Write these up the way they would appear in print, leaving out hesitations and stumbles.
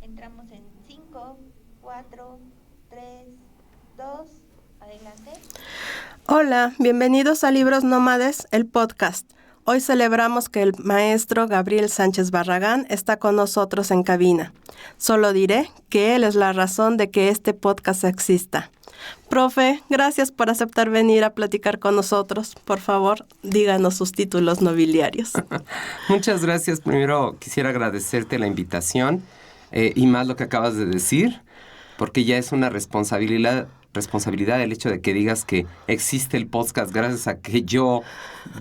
Entramos en 5, 4, 3, 2, adelante. Hola, bienvenidos a Libros Nómades, el podcast. Hoy celebramos que el maestro Gabriel Sánchez Barragán está con nosotros en cabina. Solo diré que él es la razón de que este podcast exista. Profe, gracias por aceptar venir a platicar con nosotros. Por favor, díganos sus títulos nobiliarios. Muchas gracias. Primero quisiera agradecerte la invitación y más lo que acabas de decir, porque ya es una responsabilidad el hecho de que digas que existe el podcast gracias a que yo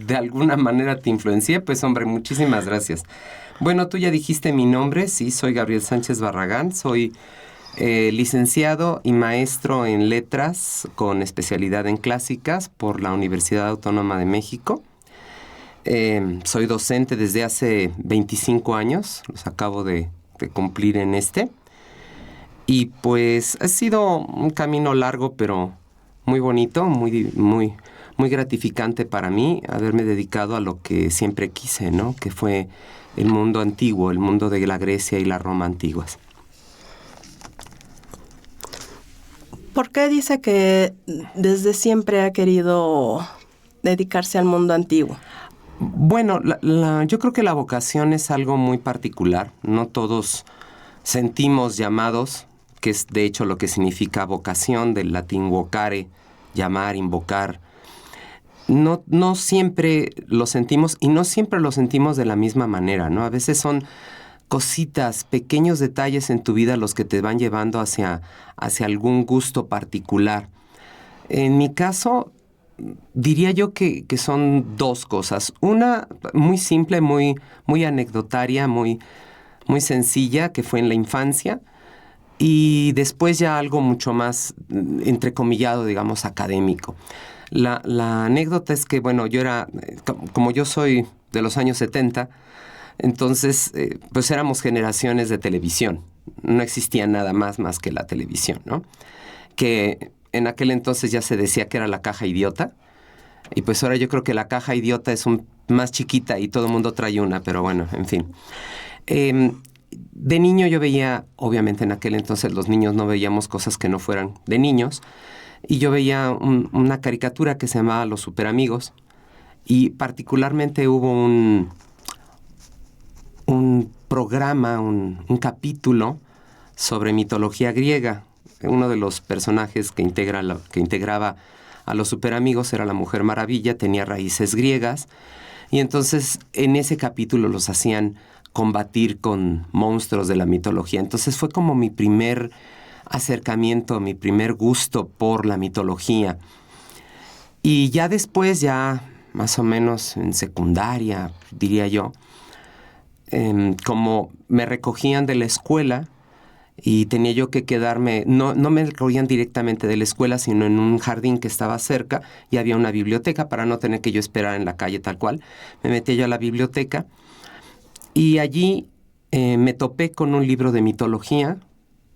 de alguna manera te influencié. Pues hombre, muchísimas gracias. Bueno, tú ya dijiste mi nombre. Sí, soy Gabriel Sánchez Barragán. Soy licenciado y maestro en letras con especialidad en clásicas por la Universidad Autónoma de México. Soy docente desde hace 25 años. Los acabo de cumplir en este. Y pues ha sido un camino largo, pero muy bonito, muy gratificante para mí haberme dedicado a lo que siempre quise, ¿no? Que fue el mundo antiguo, el mundo de la Grecia y la Roma antiguas. ¿Por qué dice que desde siempre ha querido dedicarse al mundo antiguo? Bueno, yo creo que la vocación es algo muy particular. No todos sentimos llamados, que es de hecho lo que significa vocación, del latín vocare, llamar, invocar. No siempre lo sentimos y no siempre lo sentimos de la misma manera, ¿no? A veces son cositas, pequeños detalles en tu vida los que te van llevando hacia algún gusto particular. En mi caso, diría yo que son dos cosas. Una muy simple, muy anecdotaria, muy sencilla, que fue en la infancia. Y después ya algo mucho más, entrecomillado, digamos, académico. La anécdota es que, bueno, yo era, como yo soy de los años 70, entonces, pues éramos generaciones de televisión. No existía nada más que la televisión, ¿no? Que en aquel entonces ya se decía que era la caja idiota. Y pues ahora yo creo que la caja idiota es más chiquita y todo el mundo trae una, pero bueno, en fin. De niño yo veía, obviamente en aquel entonces los niños no veíamos cosas que no fueran de niños, y yo veía una caricatura que se llamaba Los Superamigos, y particularmente hubo un programa, un capítulo sobre mitología griega. Uno de los personajes que integraba a los Superamigos era la Mujer Maravilla, tenía raíces griegas, y entonces en ese capítulo los hacían combatir con monstruos de la mitología. Entonces fue como mi primer acercamiento, mi primer gusto por la mitología. Y ya después, ya más o menos en secundaria, diría yo, como me recogían de la escuela y tenía yo que quedarme, no me recogían directamente de la escuela, sino en un jardín que estaba cerca, y había una biblioteca para no tener que yo esperar en la calle tal cual. Me metí yo a la biblioteca. Y allí me topé con un libro de mitología,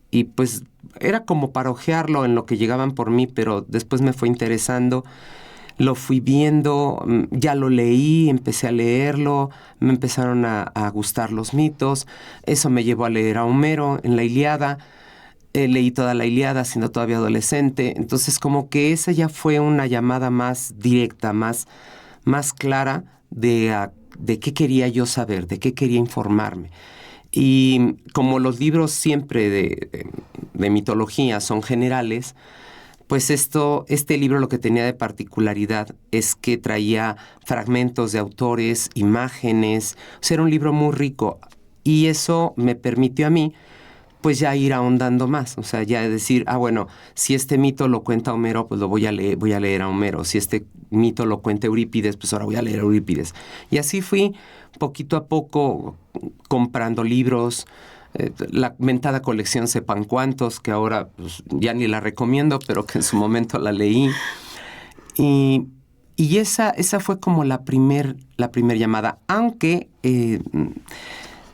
y pues era como para hojearlo en lo que llegaban por mí, pero después me fue interesando, lo fui viendo, ya lo leí, empecé a leerlo, me empezaron a gustar los mitos, eso me llevó a leer a Homero en la Ilíada, leí toda la Ilíada siendo todavía adolescente, entonces como que esa ya fue una llamada más directa, más clara de qué quería yo saber, de qué quería informarme. Y como los libros siempre de mitología son generales, pues este libro lo que tenía de particularidad es que traía fragmentos de autores, imágenes, o sea, era un libro muy rico, y eso me permitió a mí pues ya ir ahondando más, o sea, ya decir, bueno, si este mito lo cuenta Homero, pues lo voy a leer a Homero. Si este mito lo cuenta Eurípides, pues ahora voy a leer a Eurípides. Y así fui poquito a poco comprando libros, la mentada colección Sepan Cuántos, que ahora pues, ya ni la recomiendo, pero que en su momento la leí. Y esa fue como la primer llamada, aunque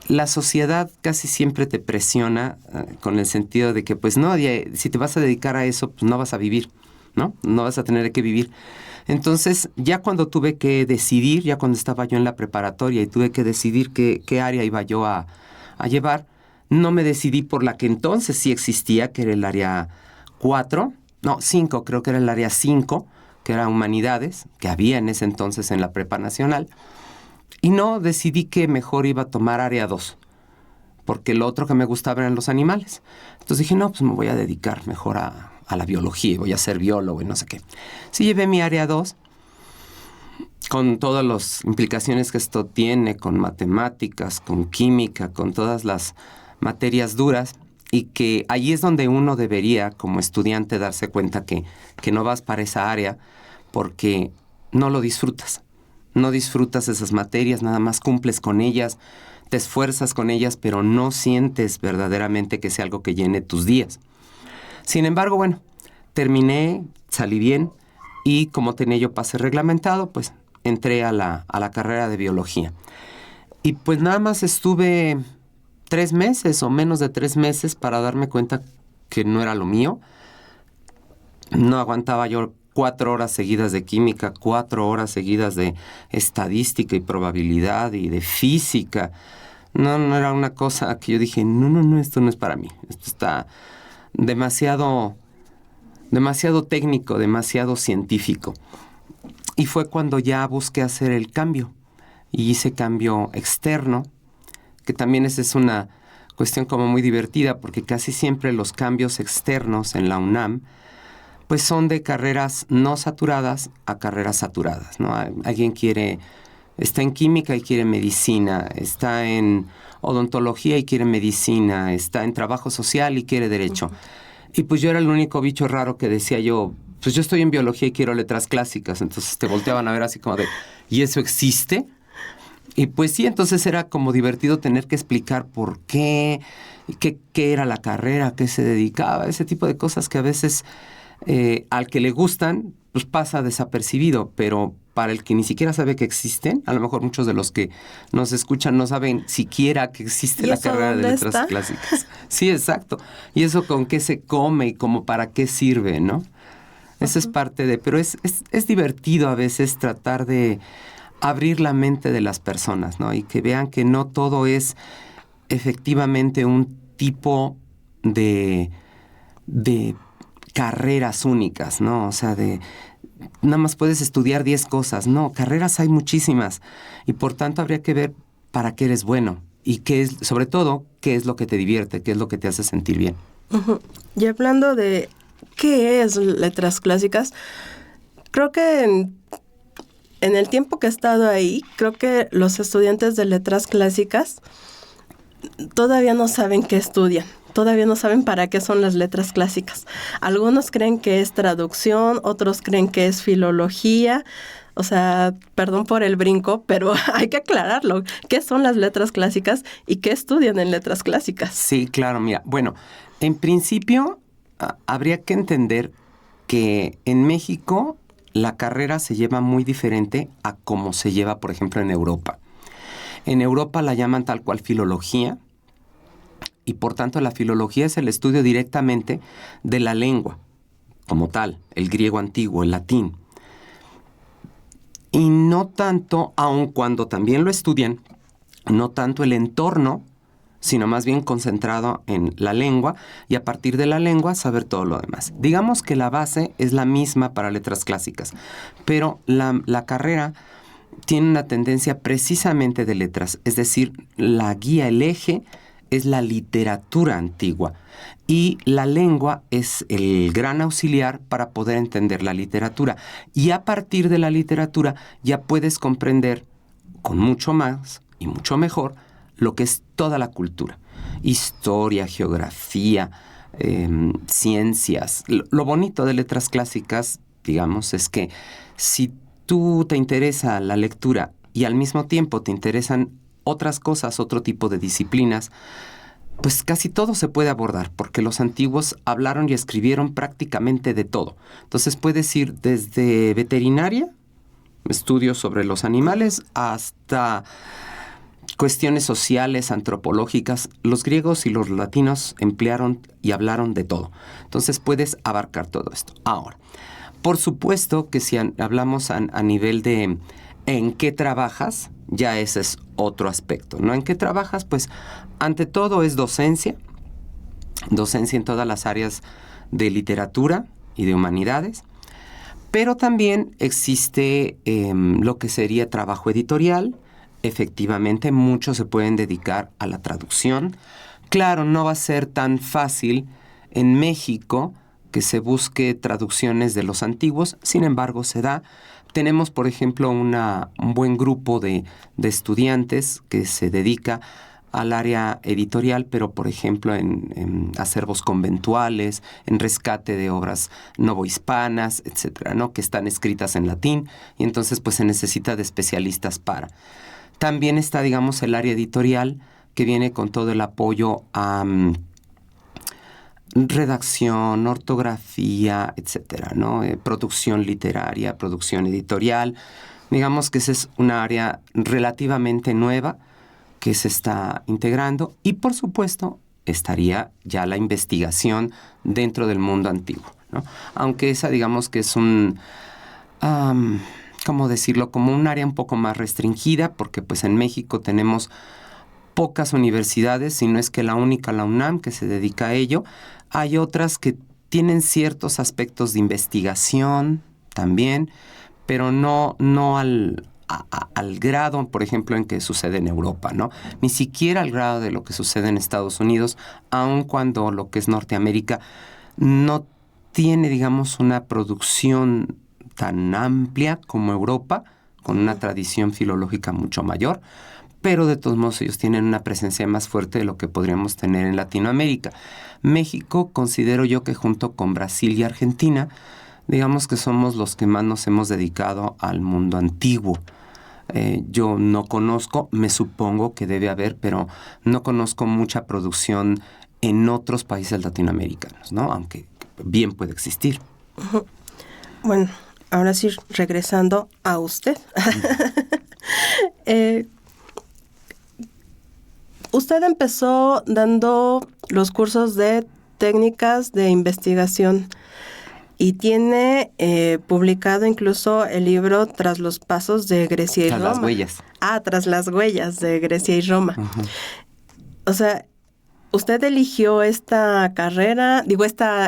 la sociedad casi siempre te presiona con el sentido de que, pues no, si te vas a dedicar a eso, pues no vas a vivir, ¿no? No vas a tener que vivir. Entonces, ya cuando tuve que decidir, ya cuando estaba yo en la preparatoria y tuve que decidir qué área iba yo a llevar, no me decidí por la que entonces sí existía, que era el área 5, creo que era el área 5, que era Humanidades, que había en ese entonces en la Prepa Nacional. Y no, decidí que mejor iba a tomar área 2, porque lo otro que me gustaba eran los animales. Entonces dije, no, pues me voy a dedicar mejor a la biología, voy a ser biólogo y no sé qué. Sí, llevé mi área 2, con todas las implicaciones que esto tiene, con matemáticas, con química, con todas las materias duras, y que ahí es donde uno debería, como estudiante, darse cuenta que no vas para esa área porque no lo disfrutas. No disfrutas esas materias, nada más cumples con ellas, te esfuerzas con ellas, pero no sientes verdaderamente que sea algo que llene tus días. Sin embargo, bueno, terminé, salí bien, y como tenía yo pase reglamentado, pues entré a la carrera de biología. Y pues nada más estuve 3 meses o menos de 3 meses para darme cuenta que no era lo mío. No aguantaba yo 4 horas seguidas de química, 4 horas seguidas de estadística y probabilidad y de física. No era una cosa que yo dije, no, esto no es para mí. Esto está demasiado técnico, demasiado científico. Y fue cuando ya busqué hacer el cambio. Y hice cambio externo, que también esa es una cuestión como muy divertida, porque casi siempre los cambios externos en la UNAM pues son de carreras no saturadas a carreras saturadas, ¿no? Alguien está en química y quiere medicina, está en odontología y quiere medicina, está en trabajo social y quiere derecho. Y pues yo era el único bicho raro que decía yo, pues yo estoy en biología y quiero letras clásicas. Entonces te volteaban a ver así como de, ¿y eso existe? Y pues sí, entonces era como divertido tener que explicar por qué era la carrera, a qué se dedicaba, ese tipo de cosas que a veces al que le gustan, pues pasa desapercibido, pero para el que ni siquiera sabe que existen, a lo mejor muchos de los que nos escuchan no saben siquiera que existe la carrera de letras clásicas. Sí, exacto. Y eso con qué se come y como para qué sirve, ¿no? Eso es parte de... Pero es divertido a veces tratar de abrir la mente de las personas, ¿no? Y que vean que no todo es efectivamente un tipo de carreras únicas, ¿no? O sea, nada más puedes estudiar 10 cosas. No, carreras hay muchísimas. Y por tanto habría que ver para qué eres bueno. Y sobre todo, qué es lo que te divierte, qué es lo que te hace sentir bien. Uh-huh. Y hablando de qué es letras clásicas, creo que en el tiempo que he estado ahí, creo que los estudiantes de letras clásicas todavía no saben qué estudian. Todavía no saben para qué son las letras clásicas. Algunos creen que es traducción, otros creen que es filología. O sea, perdón por el brinco, pero hay que aclararlo. ¿Qué son las letras clásicas y qué estudian en letras clásicas? Sí, claro, mira. Bueno, en principio habría que entender que en México la carrera se lleva muy diferente a como se lleva, por ejemplo, en Europa. En Europa la llaman tal cual filología. Y por tanto la filología es el estudio directamente de la lengua, como tal, el griego antiguo, el latín. Y no tanto, aun cuando también lo estudian, no tanto el entorno, sino más bien concentrado en la lengua y a partir de la lengua saber todo lo demás. Digamos que la base es la misma para letras clásicas, pero la carrera tiene una tendencia precisamente de letras, es decir, la guía, el eje, es la literatura antigua y la lengua es el gran auxiliar para poder entender la literatura. Y a partir de la literatura ya puedes comprender con mucho más y mucho mejor lo que es toda la cultura. Historia, geografía, ciencias. Lo bonito de letras clásicas, digamos, es que si tú te interesa la lectura y al mismo tiempo te interesan otras cosas, otro tipo de disciplinas, pues casi todo se puede abordar, porque los antiguos hablaron y escribieron prácticamente de todo. Entonces puedes ir desde veterinaria, estudios sobre los animales, hasta cuestiones sociales, antropológicas. Los griegos y los latinos emplearon y hablaron de todo. Entonces puedes abarcar todo esto. Ahora, por supuesto que si hablamos a nivel de ¿en qué trabajas? Ya ese es otro aspecto, ¿no? ¿En qué trabajas? Pues ante todo es docencia en todas las áreas de literatura y de humanidades, pero también existe lo que sería trabajo editorial. Efectivamente, muchos se pueden dedicar a la traducción. Claro, no va a ser tan fácil en México que se busque traducciones de los antiguos, sin embargo se da. Tenemos, por ejemplo, un buen grupo de estudiantes que se dedica al área editorial, pero, por ejemplo, en acervos conventuales, en rescate de obras novohispanas, etcétera, ¿no? Que están escritas en latín, y entonces pues se necesita de especialistas para. También está, digamos, el área editorial, que viene con todo el apoyo a redacción, ortografía, etcétera, ¿no? Producción literaria, producción editorial. Digamos que esa es una área relativamente nueva que se está integrando y, por supuesto, estaría ya la investigación dentro del mundo antiguo, ¿no? Aunque esa, digamos que es ¿cómo decirlo? Como un área un poco más restringida, porque pues en México tenemos pocas universidades, si no es que la única, la UNAM, que se dedica a ello. Hay otras que tienen ciertos aspectos de investigación también, pero no al grado, por ejemplo, en que sucede en Europa, ¿no? Ni siquiera al grado de lo que sucede en Estados Unidos, aun cuando lo que es Norteamérica no tiene, digamos, una producción tan amplia como Europa, con una tradición filológica mucho mayor, pero de todos modos ellos tienen una presencia más fuerte de lo que podríamos tener en Latinoamérica. México, considero yo que junto con Brasil y Argentina, digamos que somos los que más nos hemos dedicado al mundo antiguo. Yo no conozco, me supongo que debe haber, pero no conozco mucha producción en otros países latinoamericanos, ¿no? Aunque bien puede existir. Bueno, ahora sí, regresando a usted. Usted empezó dando los cursos de técnicas de investigación y tiene publicado incluso el libro Tras los pasos de Grecia y Roma. Tras las huellas. Tras las huellas de Grecia y Roma. Uh-huh. O sea, ¿usted eligió esta carrera,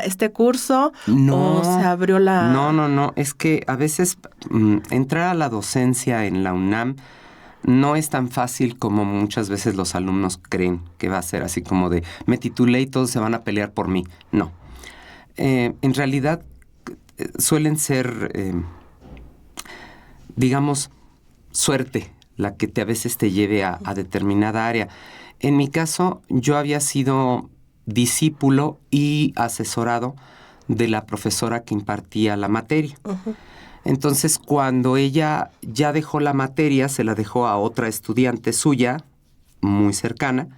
este curso? No. ¿O se abrió la...? No. Es que a veces entrar a la docencia en la UNAM no es tan fácil como muchas veces los alumnos creen que va a ser, así como de me titulé y todos se van a pelear por mí. No. En realidad suelen ser, digamos, suerte la que a veces te lleve a determinada área. En mi caso, yo había sido discípulo y asesorado de la profesora que impartía la materia. Uh-huh. Entonces, cuando ella ya dejó la materia, se la dejó a otra estudiante suya, muy cercana,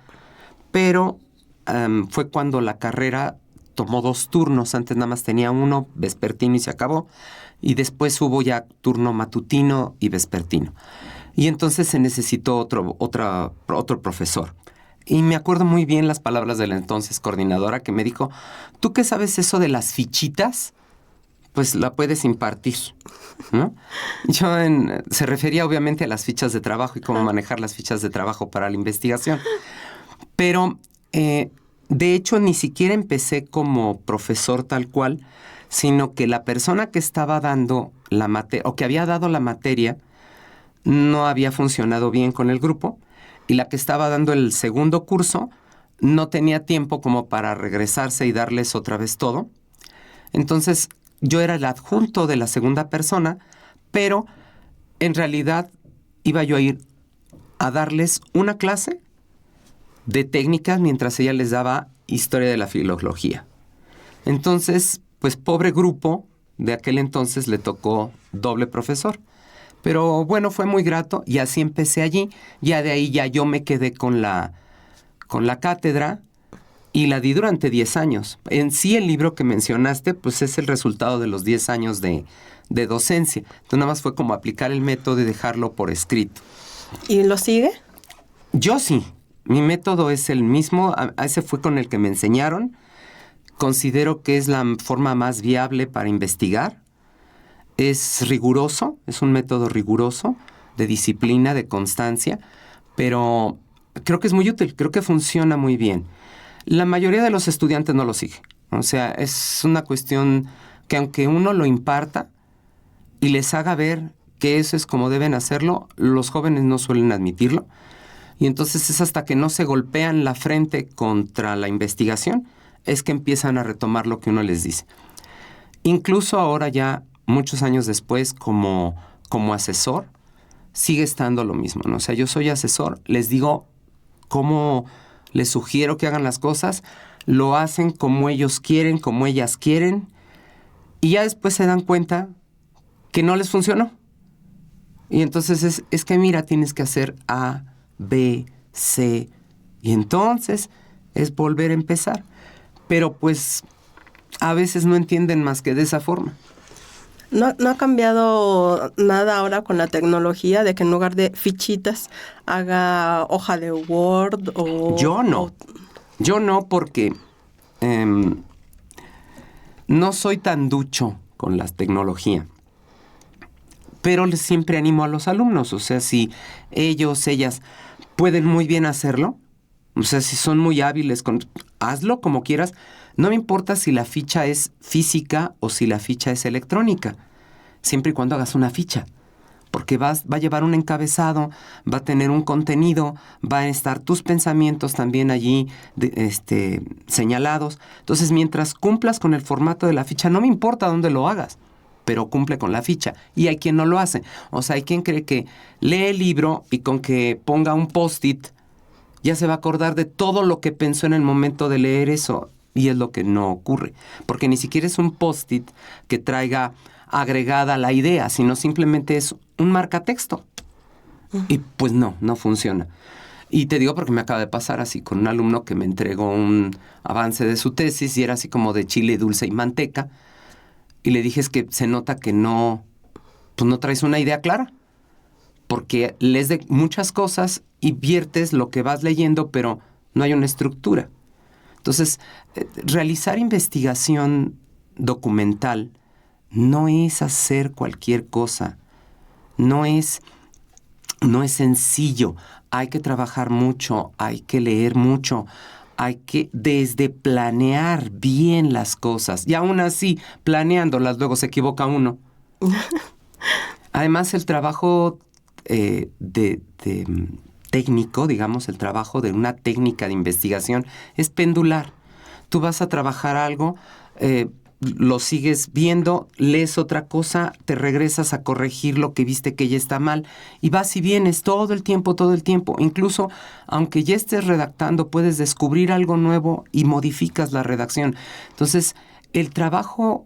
pero fue cuando la carrera tomó 2 turnos. Antes nada más tenía uno, vespertino, y se acabó. Y después hubo ya turno matutino y vespertino. Y entonces se necesitó otro profesor. Y me acuerdo muy bien las palabras de la entonces coordinadora que me dijo, ¿tú qué sabes eso de las fichitas? Pues la puedes impartir, ¿no? Se refería obviamente a las fichas de trabajo y cómo manejar las fichas de trabajo para la investigación. Pero, de hecho, ni siquiera empecé como profesor tal cual, sino que la persona que estaba dando la materia, o que había dado la materia, no había funcionado bien con el grupo, y la que estaba dando el segundo curso no tenía tiempo como para regresarse y darles otra vez todo. Entonces, yo era el adjunto de la segunda persona, pero en realidad iba yo a ir a darles una clase de técnicas mientras ella les daba historia de la filología. Entonces, pues pobre grupo de aquel entonces le tocó doble profesor. Pero bueno, fue muy grato y así empecé allí. Ya de ahí ya yo me quedé con la cátedra y la di durante 10 años. En sí, el libro que mencionaste, pues es el resultado de los 10 años de docencia. Entonces nada más fue como aplicar el método y dejarlo por escrito. ¿Y lo sigue? Yo sí. Mi método es el mismo. Ese fue con el que me enseñaron. Considero que es la forma más viable para investigar. Es riguroso, es un método riguroso, de disciplina, de constancia, pero creo que es muy útil, creo que funciona muy bien. La mayoría de los estudiantes no lo sigue. O sea, es una cuestión que aunque uno lo imparta y les haga ver que eso es como deben hacerlo, los jóvenes no suelen admitirlo. Y entonces es hasta que no se golpean la frente contra la investigación, es que empiezan a retomar lo que uno les dice. Incluso ahora ya, muchos años después, como asesor, sigue estando lo mismo, ¿no? O sea, yo soy asesor, les digo cómo les sugiero que hagan las cosas, lo hacen como ellos quieren, como ellas quieren, y ya después se dan cuenta que no les funcionó. Y entonces es que mira, tienes que hacer A, B, C, y entonces es volver a empezar. Pero pues a veces no entienden más que de esa forma. ¿No ha cambiado nada ahora con la tecnología de que en lugar de fichitas haga hoja de Word o...? Yo no porque no soy tan ducho con la tecnología. Pero siempre animo a los alumnos. O sea, si ellas pueden muy bien hacerlo, o sea, si son muy hábiles, hazlo como quieras. No me importa si la ficha es física o si la ficha es electrónica, siempre y cuando hagas una ficha, porque va a llevar un encabezado, va a tener un contenido, van a estar tus pensamientos también allí señalados. Entonces, mientras cumplas con el formato de la ficha, no me importa dónde lo hagas, pero cumple con la ficha. Y hay quien no lo hace. O sea, hay quien cree que lee el libro y con que ponga un post-it ya se va a acordar de todo lo que pensó en el momento de leer eso. Y es lo que no ocurre, porque ni siquiera es un post-it que traiga agregada la idea, sino simplemente es un marcatexto. Y pues no funciona. Y te digo porque me acaba de pasar así con un alumno que me entregó un avance de su tesis y era así como de chile dulce y manteca. Y le dije, es que se nota que no traes una idea clara. Porque lees de muchas cosas y viertes lo que vas leyendo, pero no hay una estructura. Entonces, realizar investigación documental no es hacer cualquier cosa. No es sencillo. Hay que trabajar mucho, hay que leer mucho, hay que desde planear bien las cosas. Y aún así, planeándolas, luego se equivoca uno. Además, el trabajo técnico, digamos, el trabajo de una técnica de investigación es pendular. Tú vas a trabajar algo, lo sigues viendo, lees otra cosa, te regresas a corregir lo que viste que ya está mal y vas y vienes todo el tiempo. Incluso, aunque ya estés redactando, puedes descubrir algo nuevo y modificas la redacción. Entonces, el trabajo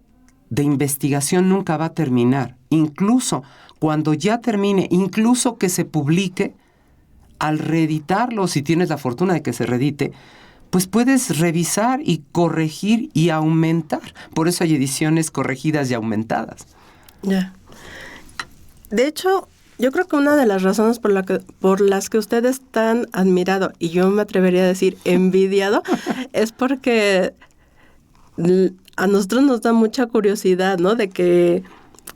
de investigación nunca va a terminar. Incluso cuando ya termine, incluso que se publique, al reeditarlo, si tienes la fortuna de que se reedite, pues puedes revisar y corregir y aumentar. Por eso hay ediciones corregidas y aumentadas. Ya. De hecho, yo creo que una de las razones por las que usted es tan admirado, y yo me atrevería a decir envidiado, es porque a nosotros nos da mucha curiosidad, ¿no? De que,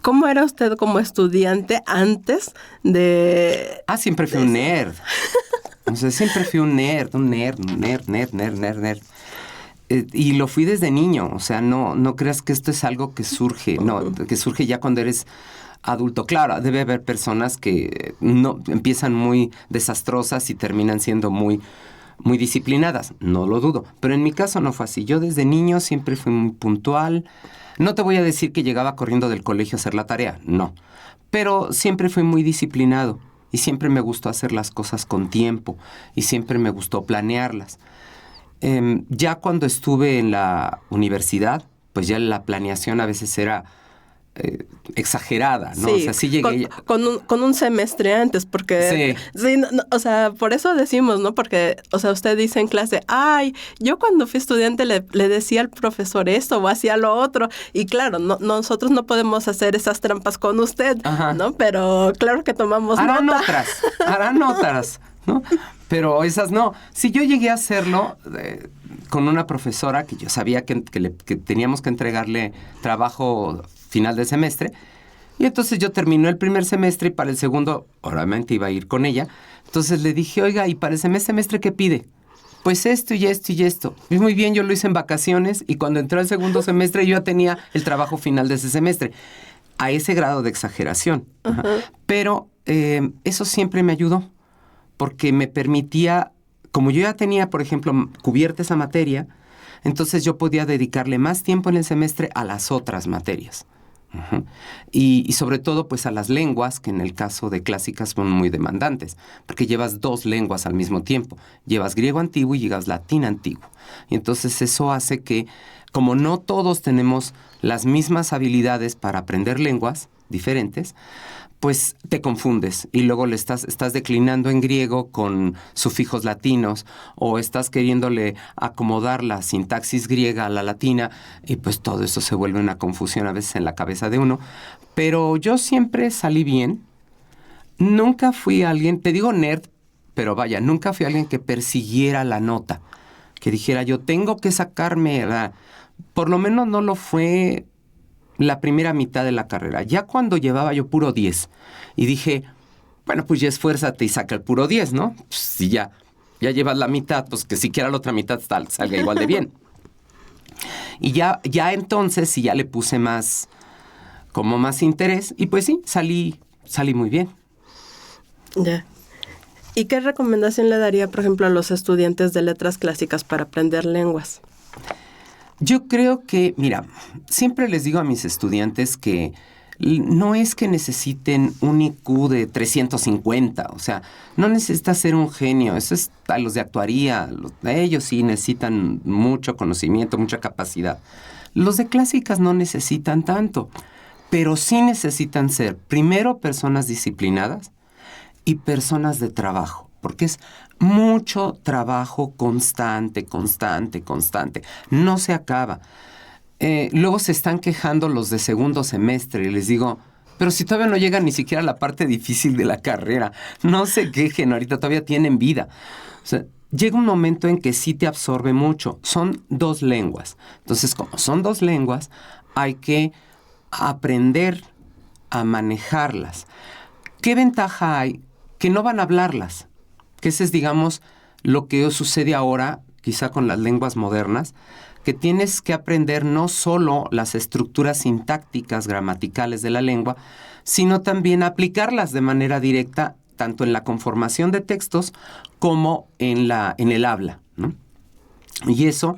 ¿cómo era usted como estudiante antes de...? Siempre fui un nerd. O sea, siempre fui un nerd. Y lo fui desde niño. O sea, no creas que esto es algo que surge. No, que surge ya cuando eres adulto. Claro, debe haber personas que no empiezan muy desastrosas y terminan siendo muy disciplinadas. No lo dudo. Pero en mi caso no fue así. Yo desde niño siempre fui muy puntual. No te voy a decir que llegaba corriendo del colegio a hacer la tarea. No. Pero siempre fui muy disciplinado. Y siempre me gustó hacer las cosas con tiempo. Y siempre me gustó planearlas. Ya cuando estuve en la universidad, pues ya la planeación a veces era exagerada, ¿no? Sí, o sea, sí llegué... Con un semestre antes, porque... Sí, o sea, por eso decimos, ¿no? Porque, o sea, usted dice en clase, yo cuando fui estudiante le decía al profesor esto o hacía lo otro. Y claro, nosotros no podemos hacer esas trampas con usted, Ajá. ¿no? Pero claro que tomamos nota. Harán otras, ¿no? Pero esas no. Si yo llegué a hacerlo con una profesora que yo sabía que teníamos que entregarle trabajo final del semestre, y entonces yo terminé el primer semestre y para el segundo, obviamente iba a ir con ella. Entonces le dije, oiga, ¿y para el semestre qué pide? Pues esto y esto y esto. Y muy bien, yo lo hice en vacaciones y cuando entró el segundo semestre yo ya tenía el trabajo final de ese semestre. A ese grado de exageración. Ajá. Pero eso siempre me ayudó. Porque me permitía, como yo ya tenía, por ejemplo, cubierta esa materia, entonces yo podía dedicarle más tiempo en el semestre a las otras materias. Uh-huh. Y sobre todo, pues a las lenguas, que en el caso de clásicas son muy demandantes, porque llevas 2 lenguas al mismo tiempo. Llevas griego antiguo y llevas latín antiguo. Y entonces eso hace que, como no todos tenemos las mismas habilidades para aprender lenguas diferentes, pues te confundes y luego le estás declinando en griego con sufijos latinos o estás queriéndole acomodar la sintaxis griega a la latina y pues todo eso se vuelve una confusión a veces en la cabeza de uno. Pero yo siempre salí bien. Nunca fui alguien, te digo nerd, pero vaya, nunca fui alguien que persiguiera la nota, que dijera yo tengo que sacarme por lo menos no lo fue la primera mitad de la carrera. Ya cuando llevaba yo puro 10 y dije, bueno, pues ya esfuérzate y saca el puro 10, ¿no? Pues si ya llevas la mitad, pues que siquiera la otra mitad salga igual de bien. Y ya entonces sí ya le puse más interés y pues sí, salí muy bien. Ya. ¿Y qué recomendación le daría, por ejemplo, a los estudiantes de letras clásicas para aprender lenguas? Yo creo que, mira, siempre les digo a mis estudiantes que no es que necesiten un IQ de 350, o sea, no necesitas ser un genio, eso es a los de actuaría, ellos sí necesitan mucho conocimiento, mucha capacidad. Los de clásicas no necesitan tanto, pero sí necesitan ser, primero, personas disciplinadas y personas de trabajo, porque es mucho trabajo constante, no se acaba. Luego se están quejando los de segundo semestre y les digo, pero si todavía no llegan ni siquiera a la parte difícil de la carrera, no se quejen, ahorita todavía tienen vida. O sea, llega un momento en que sí te absorbe mucho. Son 2 lenguas. Entonces, como son 2 lenguas, hay que aprender a manejarlas. ¿Qué ventaja hay? Que no van a hablarlas. Que ese es, digamos, lo que sucede ahora, quizá con las lenguas modernas, que tienes que aprender no solo las estructuras sintácticas, gramaticales de la lengua, sino también aplicarlas de manera directa, tanto en la conformación de textos como en el habla, ¿no? Y eso,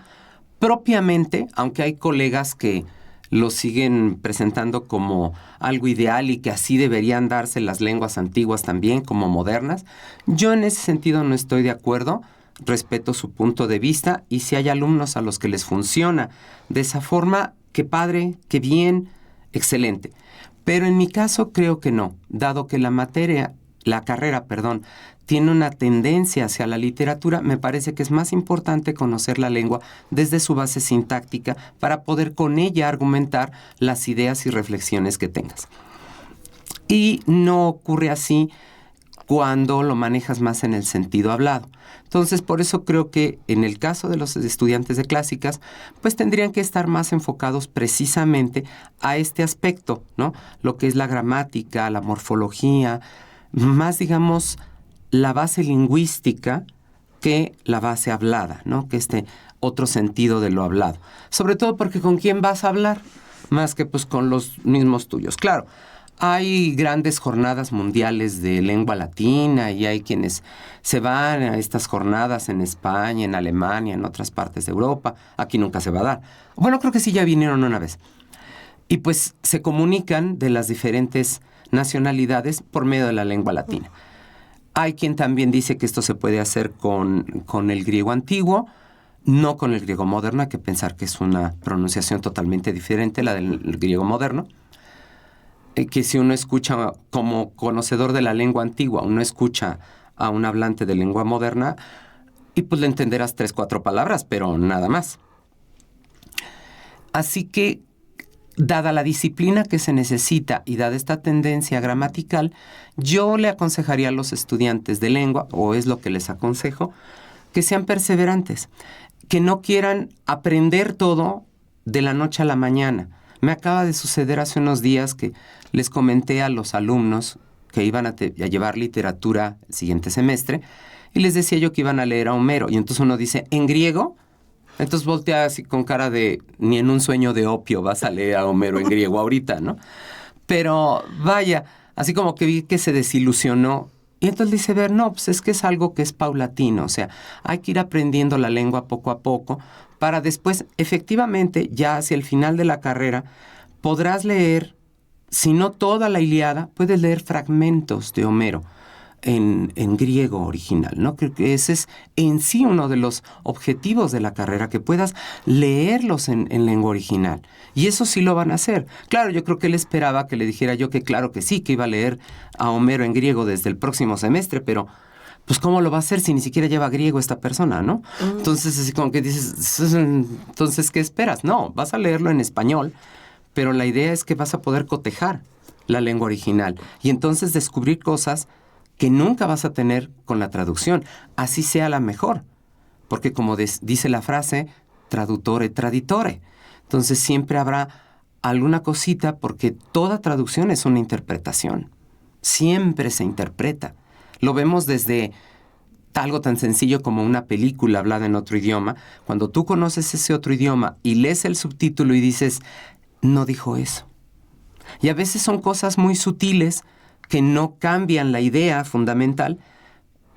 propiamente, aunque hay colegas que lo siguen presentando como algo ideal y que así deberían darse las lenguas antiguas también, como modernas, yo en ese sentido no estoy de acuerdo. Respeto su punto de vista y si hay alumnos a los que les funciona de esa forma, qué padre, qué bien, excelente. Pero en mi caso creo que no, dado que la carrera, tiene una tendencia hacia la literatura, me parece que es más importante conocer la lengua desde su base sintáctica para poder con ella argumentar las ideas y reflexiones que tengas. Y no ocurre así cuando lo manejas más en el sentido hablado. Entonces, por eso creo que en el caso de los estudiantes de clásicas, pues tendrían que estar más enfocados precisamente a este aspecto, ¿no? Lo que es la gramática, la morfología, más, digamos, la base lingüística que la base hablada, ¿no? Que este otro sentido de lo hablado. Sobre todo porque ¿con quién vas a hablar? Más que pues con los mismos tuyos. Claro, hay grandes jornadas mundiales de lengua latina y hay quienes se van a estas jornadas en España, en Alemania, en otras partes de Europa. Aquí nunca se va a dar. Bueno, creo que sí ya vinieron una vez. Y pues se comunican de las diferentes nacionalidades por medio de la lengua latina. Hay quien también dice que esto se puede hacer con el griego antiguo, no con el griego moderno. Hay que pensar que es una pronunciación totalmente diferente, la del griego moderno. Que si uno escucha como conocedor de la lengua antigua, uno escucha a un hablante de lengua moderna y pues le entenderás 3, 4 palabras, pero nada más. Así que, dada la disciplina que se necesita y dada esta tendencia gramatical, yo le aconsejaría a los estudiantes de lengua, o es lo que les aconsejo, que sean perseverantes, que no quieran aprender todo de la noche a la mañana. Me acaba de suceder hace unos días que les comenté a los alumnos que iban a llevar literatura el siguiente semestre y les decía yo que iban a leer a Homero. Y entonces uno dice, ¿en griego? Entonces voltea así con cara de, ni en un sueño de opio vas a leer a Homero en griego ahorita, ¿no? Pero vaya, así como que vi que se desilusionó. Y entonces dice, ver, no, pues es que es algo que es paulatino. O sea, hay que ir aprendiendo la lengua poco a poco para después, efectivamente, ya hacia el final de la carrera, podrás leer, si no toda la Ilíada, puedes leer fragmentos de Homero en griego original, ¿no? Creo que ese es en sí uno de los objetivos de la carrera, que puedas leerlos en lengua original. Y eso sí lo van a hacer. Claro, yo creo que él esperaba que le dijera yo que claro que sí, que iba a leer a Homero en griego desde el próximo semestre, pero pues ¿cómo lo va a hacer si ni siquiera lleva griego esta persona, ¿no? Entonces, así como que dices, entonces, ¿qué esperas? No, vas a leerlo en español, pero la idea es que vas a poder cotejar la lengua original y entonces descubrir cosas que nunca vas a tener con la traducción, así sea la mejor. Porque como dice la frase, traduttore traditore. Entonces siempre habrá alguna cosita, porque toda traducción es una interpretación. Siempre se interpreta. Lo vemos desde algo tan sencillo como una película hablada en otro idioma. Cuando tú conoces ese otro idioma y lees el subtítulo y dices, no dijo eso. Y a veces son cosas muy sutiles que no cambian la idea fundamental,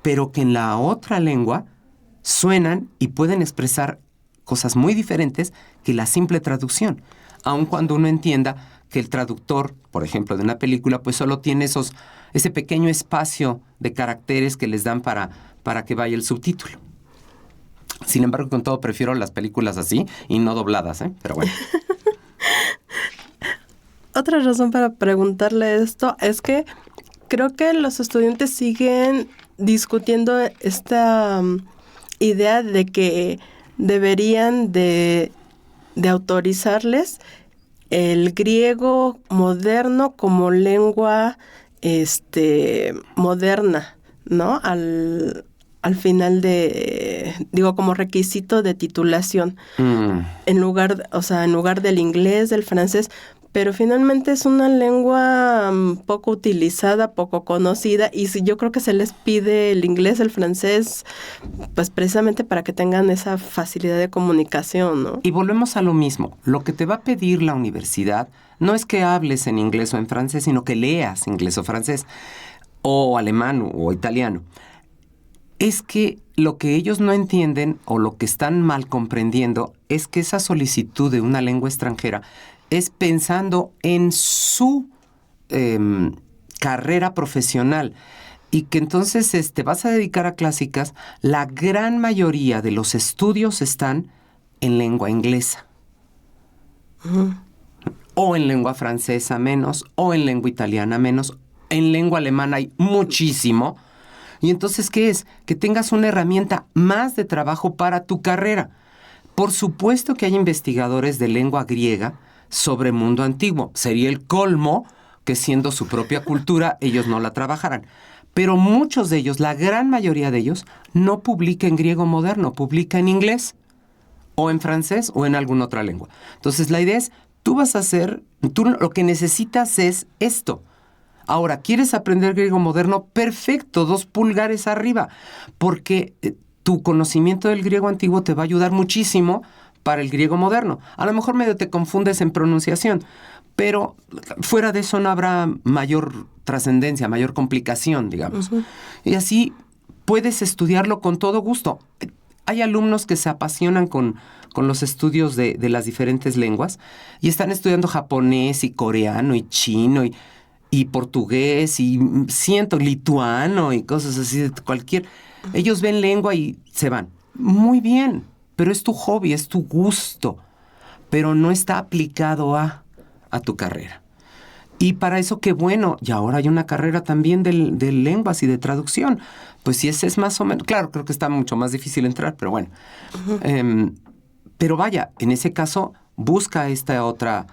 pero que en la otra lengua suenan y pueden expresar cosas muy diferentes que la simple traducción. aun cuando uno entienda que el traductor, por ejemplo, de una película, pues solo tiene ese pequeño espacio de caracteres que les dan para que vaya el subtítulo. Sin embargo, con todo, prefiero las películas así y no dobladas, ¿eh? Pero bueno. Otra razón para preguntarle esto es que creo que los estudiantes siguen discutiendo esta idea de que deberían de autorizarles el griego moderno como lengua moderna, ¿no? Al final como requisito de titulación. En lugar del inglés, del francés, pero finalmente es una lengua poco utilizada, poco conocida, y yo creo que se les pide el inglés, el francés, pues precisamente para que tengan esa facilidad de comunicación, ¿no? Y volvemos a lo mismo. Lo que te va a pedir la universidad no es que hables en inglés o en francés, sino que leas inglés o francés, o alemán o italiano. Es que lo que ellos no entienden o lo que están mal comprendiendo es que esa solicitud de una lengua extranjera es pensando en su carrera profesional y que entonces vas a dedicar a clásicas. La gran mayoría de los estudios están en lengua inglesa. O en lengua francesa menos, o en lengua italiana menos. En lengua alemana hay muchísimo. Y entonces, ¿qué es? Que tengas una herramienta más de trabajo para tu carrera. Por supuesto que hay investigadores de lengua griega sobre mundo antiguo. Sería el colmo que siendo su propia cultura ellos no la trabajaran. Pero muchos de ellos, la gran mayoría de ellos, no publica en griego moderno, publica en inglés, o en francés, o en alguna otra lengua. Entonces la idea es, tú lo que necesitas es esto. Ahora, ¿quieres aprender griego moderno? Perfecto, 2 pulgares arriba, porque tu conocimiento del griego antiguo te va a ayudar muchísimo para el griego moderno. A lo mejor medio te confundes en pronunciación, pero fuera de eso no habrá mayor trascendencia, mayor complicación, digamos. Y así puedes estudiarlo con todo gusto. Hay alumnos que se apasionan con los estudios de las diferentes lenguas y están estudiando japonés y coreano y chino y portugués y lituano y cosas así de cualquier. Ellos ven lengua y se van. Muy bien, pero es tu hobby, es tu gusto, pero no está aplicado a tu carrera. Y para eso, qué bueno, y ahora hay una carrera también de lenguas y de traducción. Pues si ese es más o menos, claro, creo que está mucho más difícil entrar, pero bueno. Pero vaya, en ese caso, busca esta otra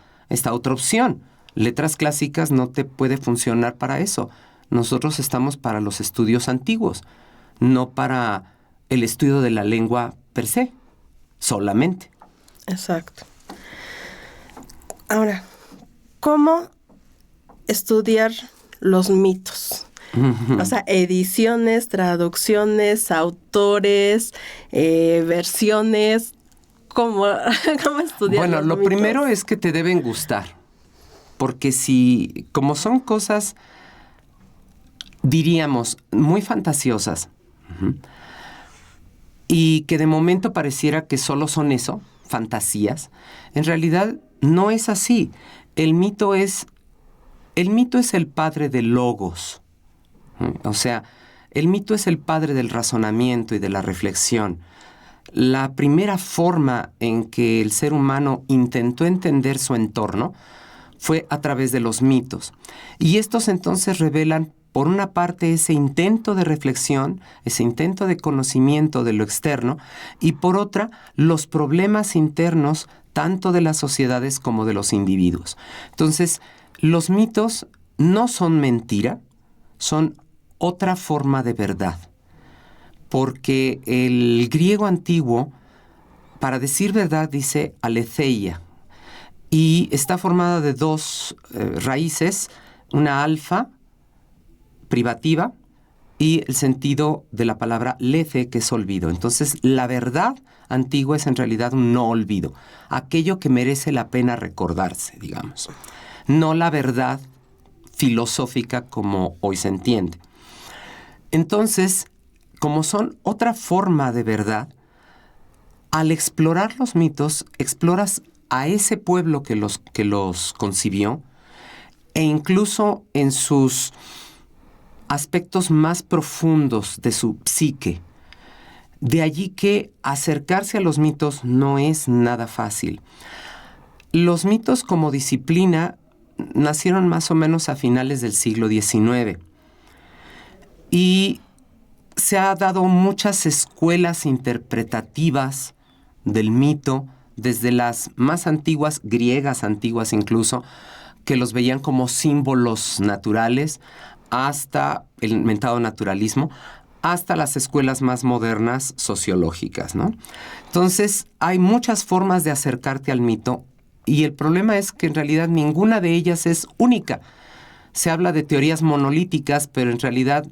opción. Letras clásicas no te puede funcionar para eso. Nosotros estamos para los estudios antiguos, no para el estudio de la lengua per se, solamente. Exacto. Ahora, ¿cómo estudiar los mitos? O sea, ediciones, traducciones, autores, versiones. ¿Cómo estudiar Bueno, los lo mitos? primero es que te deben gustar. Porque como son cosas, diríamos, muy fantasiosas, y que de momento pareciera que solo son eso, fantasías, en realidad no es así. El mito es el padre del logos. O sea, el mito es el padre del razonamiento y de la reflexión. La primera forma en que el ser humano intentó entender su entorno fue a través de los mitos. Y estos entonces revelan, por una parte, ese intento de reflexión, ese intento de conocimiento de lo externo, y por otra, los problemas internos tanto de las sociedades como de los individuos. Entonces, los mitos no son mentira, son otra forma de verdad. Porque el griego antiguo, para decir verdad, dice aletheia, y está formada de 2 raíces, una alfa, privativa, y el sentido de la palabra lethe, que es olvido. Entonces, la verdad antigua es en realidad un no olvido, aquello que merece la pena recordarse, digamos. No la verdad filosófica como hoy se entiende. Entonces, como son otra forma de verdad, al explorar los mitos, exploras a ese pueblo que los concibió, e incluso en sus aspectos más profundos de su psique. De allí que acercarse a los mitos no es nada fácil. Los mitos como disciplina nacieron más o menos a finales del siglo XIX y se ha dado muchas escuelas interpretativas del mito, desde las más antiguas, griegas antiguas incluso, que los veían como símbolos naturales, hasta el mentado naturalismo, hasta las escuelas más modernas sociológicas, ¿no? Entonces, hay muchas formas de acercarte al mito y el problema es que en realidad ninguna de ellas es única. Se habla de teorías monolíticas, pero en realidad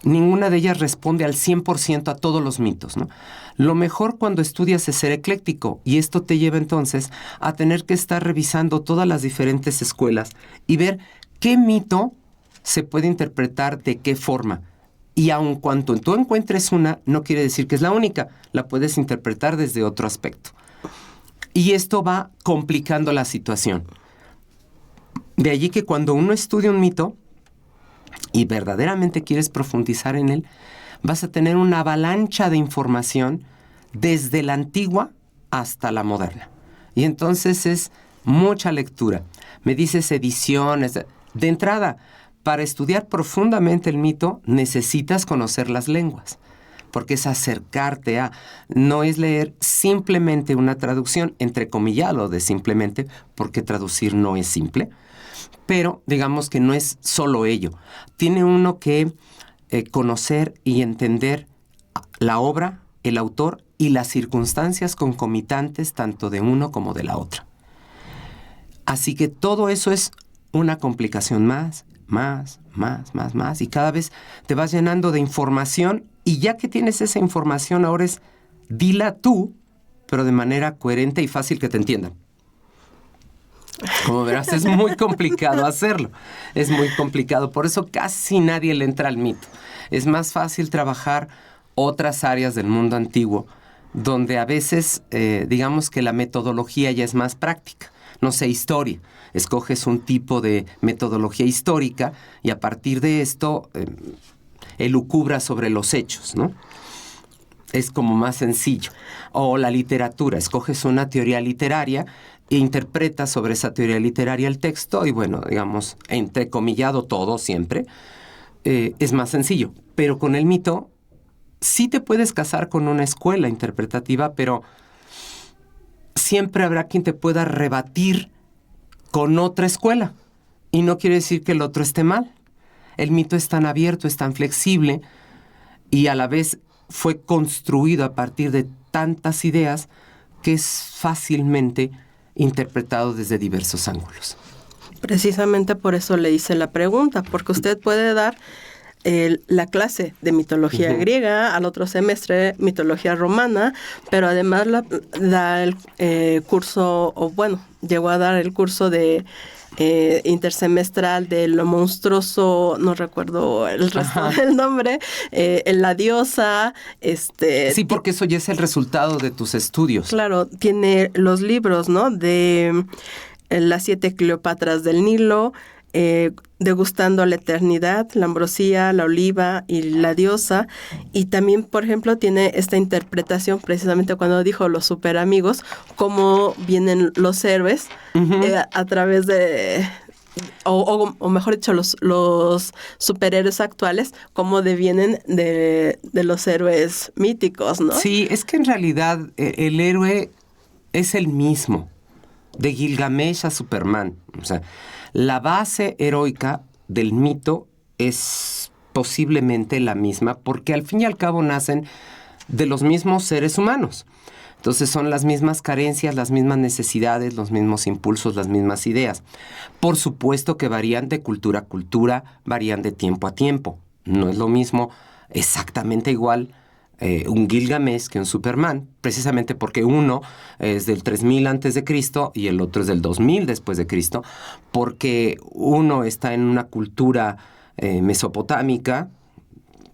ninguna de ellas responde al 100% a todos los mitos, ¿no? Lo mejor cuando estudias es ser ecléctico y esto te lleva entonces a tener que estar revisando todas las diferentes escuelas y ver qué mito se puede interpretar de qué forma. Y aun cuando tú encuentres una, no quiere decir que es la única, la puedes interpretar desde otro aspecto. Y esto va complicando la situación. De allí que cuando uno estudia un mito y verdaderamente quieres profundizar en él, vas a tener una avalancha de información desde la antigua hasta la moderna. Y entonces es mucha lectura. Me dices ediciones. De entrada, para estudiar profundamente el mito necesitas conocer las lenguas, porque es acercarte a, no es leer simplemente una traducción, entrecomillado de simplemente, porque traducir no es simple, pero digamos que no es solo ello. Tiene uno que conocer y entender la obra, el autor y las circunstancias concomitantes tanto de uno como de la otra. Así que todo eso es una complicación más, y cada vez te vas llenando de información y ya que tienes esa información ahora es dila tú, pero de manera coherente y fácil que te entiendan. Como verás, es muy complicado hacerlo. Es muy complicado. Por eso casi nadie le entra al mito. Es más fácil trabajar otras áreas del mundo antiguo, donde a veces, digamos que la metodología ya es más práctica. No sé, historia. Escoges un tipo de metodología histórica y a partir de esto elucubras sobre los hechos, ¿no? Es como más sencillo. O la literatura. Escoges una teoría literaria e interpreta sobre esa teoría literaria el texto y bueno, digamos, entrecomillado todo siempre, es más sencillo. Pero con el mito sí te puedes casar con una escuela interpretativa, pero siempre habrá quien te pueda rebatir con otra escuela. Y no quiere decir que el otro esté mal. El mito es tan abierto, es tan flexible y a la vez fue construido a partir de tantas ideas que es fácilmente interpretado desde diversos ángulos. Precisamente por eso le hice la pregunta, porque usted puede dar la clase de mitología griega, al otro semestre mitología romana, pero además da el curso, o bueno, llegó a dar el curso de intersemestral de lo monstruoso, no recuerdo el resto del nombre, la diosa. Sí, porque eso ya es el resultado de tus estudios. Claro, tiene los libros, ¿no? De las 7 Cleopatras del Nilo, Degustando la Eternidad, la Ambrosía, la Oliva y la Diosa. Y también, por ejemplo, tiene esta interpretación precisamente cuando dijo los superamigos, cómo vienen los héroes a través de, o mejor dicho, los superhéroes actuales, cómo devienen de los héroes míticos, ¿no? Sí, es que en realidad el héroe es el mismo, de Gilgamesh a Superman. O sea, la base heroica del mito es posiblemente la misma, porque al fin y al cabo nacen de los mismos seres humanos. Entonces son las mismas carencias, las mismas necesidades, los mismos impulsos, las mismas ideas. Por supuesto que varían de cultura a cultura, varían de tiempo a tiempo. No es lo mismo exactamente igual un Gilgamesh que un Superman, precisamente porque uno es del 3000 antes de Cristo y el otro es del 2000 después de Cristo, porque uno está en una cultura mesopotámica,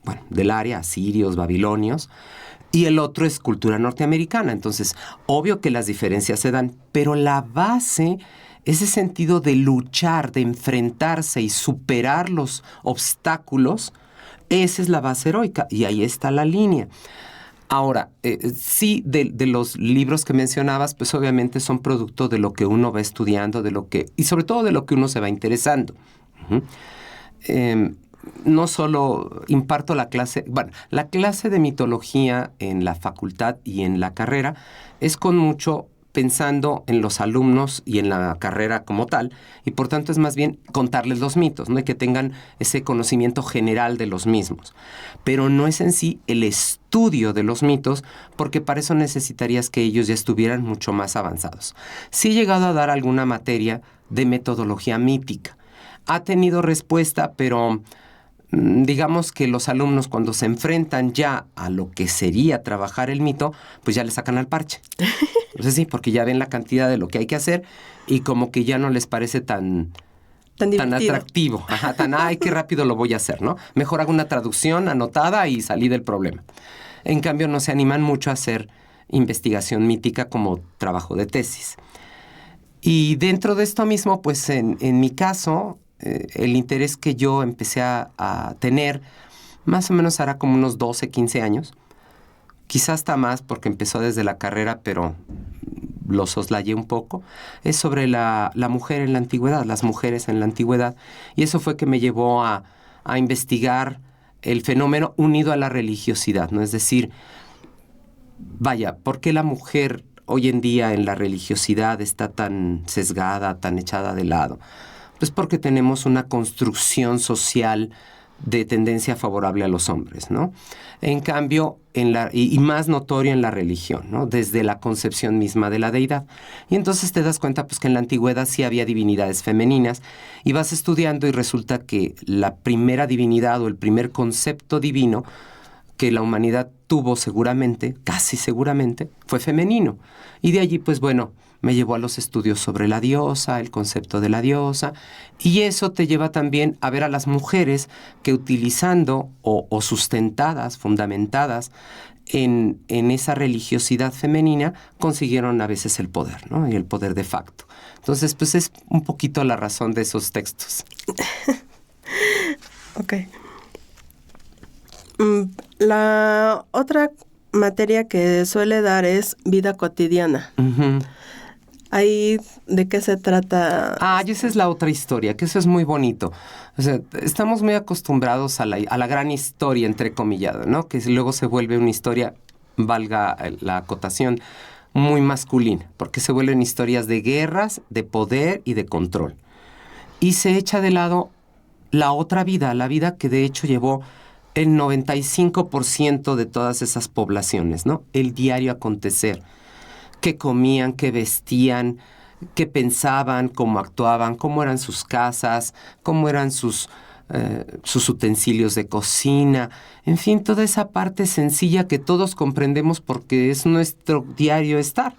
bueno, del área, asirios, babilonios, y el otro es cultura norteamericana. Entonces, obvio que las diferencias se dan, pero la base, ese sentido de luchar, de enfrentarse y superar los obstáculos, esa es la base heroica y ahí está la línea. Ahora, sí, de los libros que mencionabas, pues obviamente son producto de lo que uno va estudiando, y sobre todo de lo que uno se va interesando. Uh-huh. No solo imparto la clase de mitología en la facultad y en la carrera es con mucho pensando en los alumnos y en la carrera como tal, y por tanto es más bien contarles los mitos, ¿no? Y que tengan ese conocimiento general de los mismos. Pero no es en sí el estudio de los mitos, porque para eso necesitarías que ellos ya estuvieran mucho más avanzados. Sí he llegado a dar alguna materia de metodología mítica. Ha tenido respuesta, pero digamos que los alumnos cuando se enfrentan ya a lo que sería trabajar el mito, pues ya le sacan al parche. Entonces sí, porque ya ven la cantidad de lo que hay que hacer y como que ya no les parece tan atractivo. Ajá, ay, qué rápido lo voy a hacer, ¿no? Mejor hago una traducción anotada y salí del problema. En cambio, no se animan mucho a hacer investigación mítica como trabajo de tesis. Y dentro de esto mismo, pues en mi caso, el interés que yo empecé a tener, más o menos hará como unos 12, 15 años. Quizás hasta más porque empezó desde la carrera, pero lo soslayé un poco. Es sobre la mujer en la antigüedad, las mujeres en la antigüedad. Y eso fue que me llevó a investigar el fenómeno unido a la religiosidad, ¿no? Es decir, vaya, ¿por qué la mujer hoy en día en la religiosidad está tan sesgada, tan echada de lado? Pues porque tenemos una construcción social de tendencia favorable a los hombres, ¿no? En cambio, y más notorio en la religión, ¿no? Desde la concepción misma de la deidad. Y entonces te das cuenta pues que en la antigüedad sí había divinidades femeninas y vas estudiando y resulta que la primera divinidad o el primer concepto divino que la humanidad tuvo seguramente, casi seguramente, fue femenino. Y de allí, pues bueno, me llevó a los estudios sobre la diosa, el concepto de la diosa, y eso te lleva también a ver a las mujeres que utilizando o sustentadas, fundamentadas en esa religiosidad femenina, consiguieron a veces el poder, ¿no? Y el poder de facto. Entonces, pues es un poquito la razón de esos textos. Ok. La otra materia que suele dar es vida cotidiana. Uh-huh. ¿Ahí de qué se trata? Y esa es la otra historia, que eso es muy bonito. O sea, estamos muy acostumbrados a la gran historia, entrecomillada, ¿no? Que luego se vuelve una historia, valga la acotación, muy masculina, porque se vuelven historias de guerras, de poder y de control. Y se echa de lado la otra vida, la vida que de hecho llevó el 95% de todas esas poblaciones, ¿no? El diario acontecer. Qué comían, qué vestían, qué pensaban, cómo actuaban, cómo eran sus casas, cómo eran sus utensilios de cocina. En fin, toda esa parte sencilla que todos comprendemos porque es nuestro diario estar.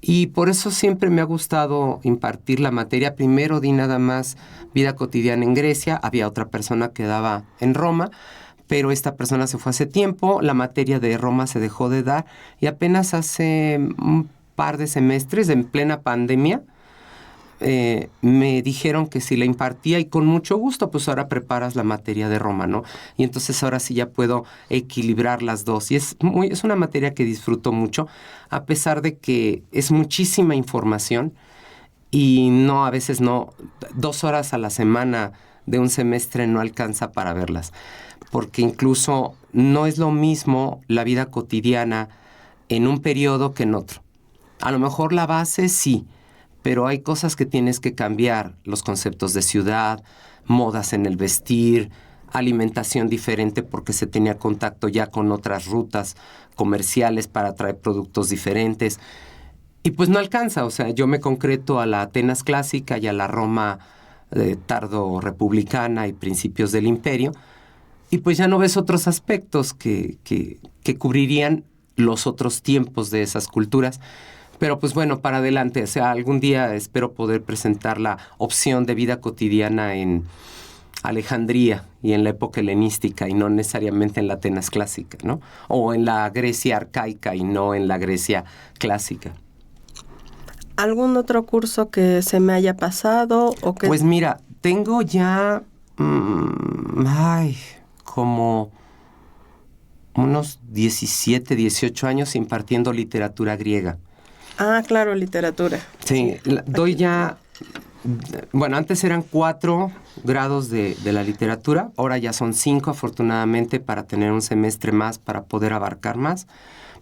Y por eso siempre me ha gustado impartir la materia. Primero di nada más vida cotidiana en Grecia, había otra persona que daba en Roma, pero esta persona se fue hace tiempo, la materia de Roma se dejó de dar y apenas hace un par de semestres, en plena pandemia, me dijeron que si la impartía y con mucho gusto, pues ahora preparas la materia de Roma, ¿no? Y entonces ahora sí ya puedo equilibrar las dos. Y es una materia que disfruto mucho, a pesar de que es muchísima información y a veces 2 horas a la semana de un semestre no alcanza para verlas. Porque incluso no es lo mismo la vida cotidiana en un periodo que en otro. A lo mejor la base sí, pero hay cosas que tienes que cambiar, los conceptos de ciudad, modas en el vestir, alimentación diferente porque se tenía contacto ya con otras rutas comerciales para traer productos diferentes. Y pues no alcanza, o sea, yo me concreto a la Atenas clásica y a la Roma tardo republicana y principios del imperio, y pues ya no ves otros aspectos que cubrirían los otros tiempos de esas culturas. Pero pues bueno, para adelante, o sea, algún día espero poder presentar la opción de vida cotidiana en Alejandría y en la época helenística y no necesariamente en la Atenas clásica, ¿no? O en la Grecia arcaica y no en la Grecia clásica. ¿Algún otro curso que se me haya pasado? O que... Pues mira, tengo ya como unos 17, 18 años impartiendo literatura griega. Ah, claro, literatura. Sí, doy ya... Bueno, antes eran 4 grados de la literatura, ahora ya son 5 afortunadamente para tener un semestre más, para poder abarcar más,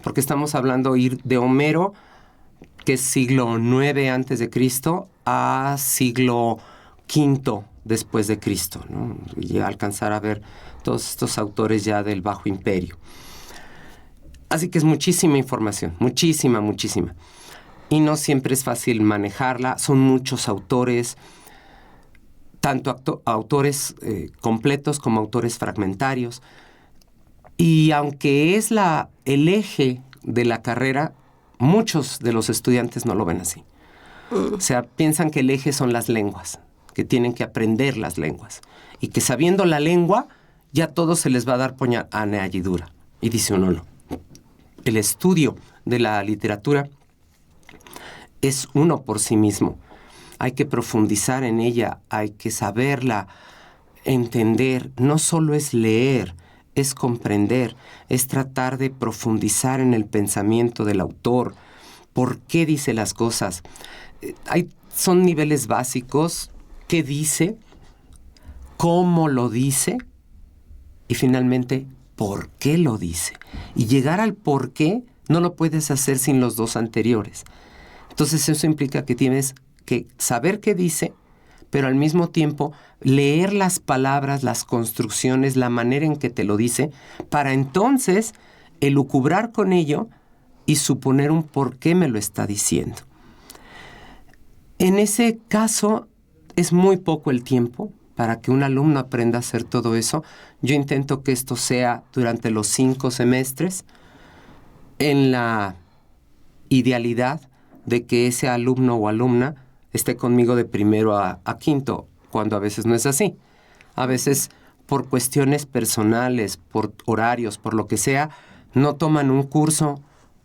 porque estamos hablando ir de Homero, que es siglo IX antes de Cristo, a siglo V después de Cristo, ¿no? Y alcanzar a ver todos estos autores ya del Bajo Imperio. Así que es muchísima información, muchísima. Y no siempre es fácil manejarla, son muchos autores, tanto autores completos como autores fragmentarios. Y aunque es el eje de la carrera, muchos de los estudiantes no lo ven así. O sea, piensan que el eje son las lenguas, que tienen que aprender las lenguas. Y que sabiendo la lengua, ya todo se les va a dar por añadidura. Y dice uno, no. El estudio de la literatura es uno por sí mismo. Hay que profundizar en ella, hay que saberla, entender. No solo es leer, es comprender, es tratar de profundizar en el pensamiento del autor. ¿Por qué dice las cosas? Son niveles básicos. ¿Qué dice? ¿Cómo lo dice? Y finalmente, ¿por qué lo dice? Y llegar al por qué no lo puedes hacer sin los 2 anteriores. Entonces eso implica que tienes que saber qué dice, pero al mismo tiempo leer las palabras, las construcciones, la manera en que te lo dice, para entonces elucubrar con ello y suponer un por qué me lo está diciendo. En ese caso es muy poco el tiempo para que un alumno aprenda a hacer todo eso. Yo intento que esto sea durante los 5 semestres, en la idealidad de que ese alumno o alumna esté conmigo de primero a quinto, cuando a veces no es así. A veces por cuestiones personales, por horarios, por lo que sea, no toman un curso,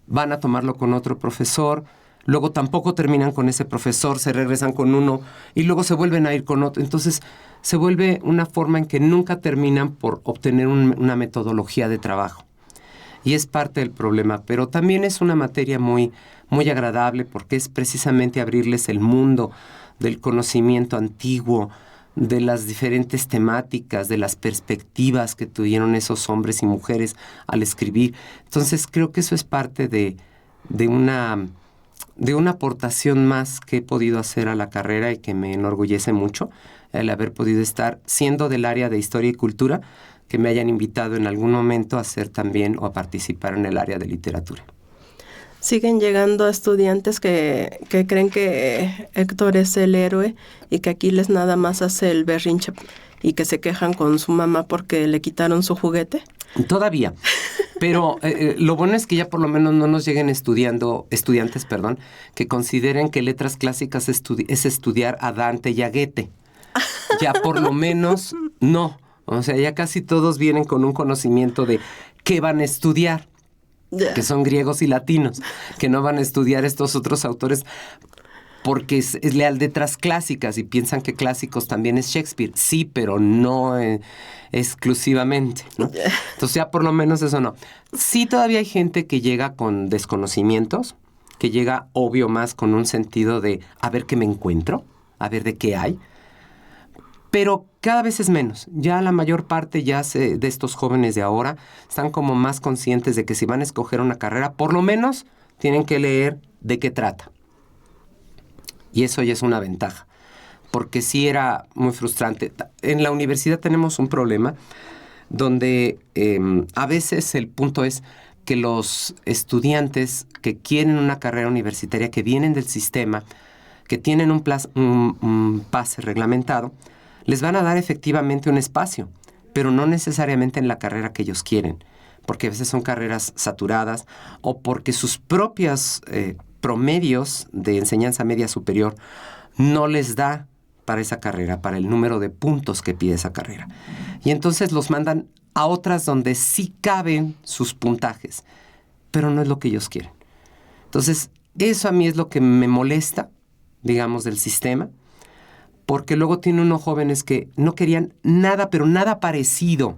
van a tomarlo con otro profesor, luego tampoco terminan con ese profesor, se regresan con uno y luego se vuelven a ir con otro. Entonces se vuelve una forma en que nunca terminan por obtener una metodología de trabajo. Y es parte del problema, pero también es una materia muy agradable porque es precisamente abrirles el mundo del conocimiento antiguo, de las diferentes temáticas, de las perspectivas que tuvieron esos hombres y mujeres al escribir. Entonces creo que eso es parte de una aportación más que he podido hacer a la carrera y que me enorgullece mucho el haber podido estar, siendo del área de Historia y Cultura, que me hayan invitado en algún momento a hacer también o a participar en el área de literatura. Siguen llegando estudiantes que creen que Héctor es el héroe y que Aquiles nada más hace el berrinche y que se quejan con su mamá porque le quitaron su juguete. Todavía. Pero lo bueno es que ya por lo menos no nos lleguen estudiantes, que consideren que letras clásicas es estudiar a Dante y a Goethe. Ya por lo menos no. O sea, ya casi todos vienen con un conocimiento de qué van a estudiar, que son griegos y latinos, que no van a estudiar estos otros autores porque es leal de letras clásicas y piensan que clásicos también es Shakespeare. Sí, pero no exclusivamente, ¿no? Entonces ya por lo menos eso no. Sí, todavía hay gente que llega con desconocimientos, que llega obvio más con un sentido de a ver qué me encuentro, a ver de qué hay. Pero cada vez es menos. Ya la mayor parte de estos jóvenes de ahora están como más conscientes de que si van a escoger una carrera, por lo menos tienen que leer de qué trata. Y eso ya es una ventaja, porque sí era muy frustrante. En la universidad tenemos un problema donde a veces el punto es que los estudiantes que quieren una carrera universitaria, que vienen del sistema, que tienen un pase reglamentado, les van a dar efectivamente un espacio, pero no necesariamente en la carrera que ellos quieren, porque a veces son carreras saturadas o porque sus propios promedios de enseñanza media superior no les da para esa carrera, para el número de puntos que pide esa carrera. Y entonces los mandan a otras donde sí caben sus puntajes, pero no es lo que ellos quieren. Entonces, eso a mí es lo que me molesta, digamos, del sistema, porque luego tiene unos jóvenes que no querían nada, pero nada parecido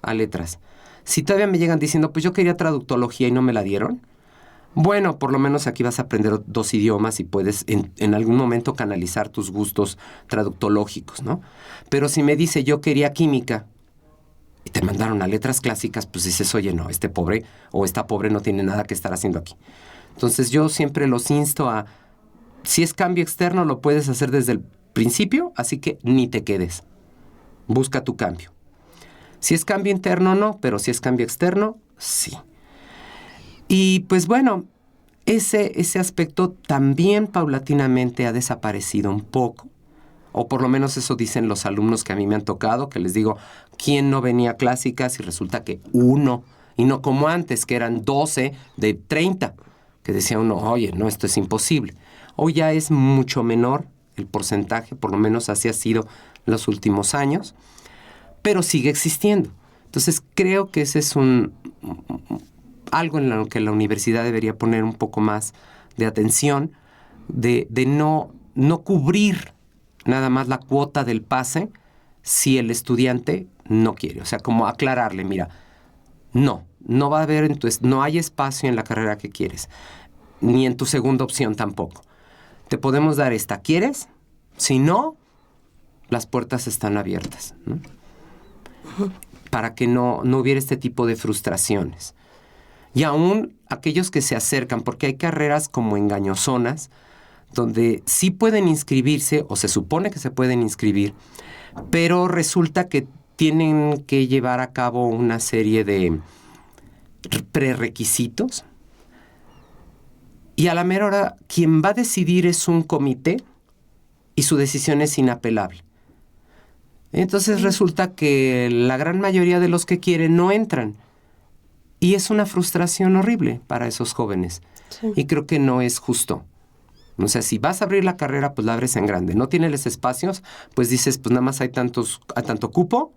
a letras. Si todavía me llegan diciendo, pues yo quería traductología y no me la dieron, bueno, por lo menos aquí vas a aprender 2 idiomas y puedes en algún momento canalizar tus gustos traductológicos, ¿no? Pero si me dice yo quería química y te mandaron a letras clásicas, pues dices, oye, no, este pobre o esta pobre no tiene nada que estar haciendo aquí. Entonces yo siempre los insto a, si es cambio externo, lo puedes hacer desde el principio, así que ni te quedes. Busca tu cambio. Si es cambio interno, no, pero si es cambio externo, sí. Y pues bueno, ese aspecto también paulatinamente ha desaparecido un poco, o por lo menos eso dicen los alumnos que a mí me han tocado, que les digo, ¿quién no venía a clásicas? Y resulta que 1, y no como antes, que eran 12 de 30, que decía uno, oye, no, esto es imposible. Hoy ya es mucho menor el porcentaje, por lo menos así ha sido los últimos años, pero sigue existiendo. Entonces creo que ese es algo en lo que la universidad debería poner un poco más de atención, de no cubrir nada más la cuota del pase si el estudiante no quiere. O sea, como aclararle, mira, no va a haber, no hay espacio en la carrera que quieres, ni en tu segunda opción tampoco. Te podemos dar esta, ¿quieres? Si no, las puertas están abiertas, ¿no? Para que no hubiera este tipo de frustraciones. Y aún aquellos que se acercan, porque hay carreras como engañosonas, donde sí pueden inscribirse, o se supone que se pueden inscribir, pero resulta que tienen que llevar a cabo una serie de prerequisitos. Y a la mera hora, quien va a decidir es un comité y su decisión es inapelable. Entonces resulta que la gran mayoría de los que quieren no entran. Y es una frustración horrible para esos jóvenes. Sí. Y creo que no es justo. O sea, si vas a abrir la carrera, pues la abres en grande. No tienes los espacios, pues dices, pues nada más hay tanto cupo.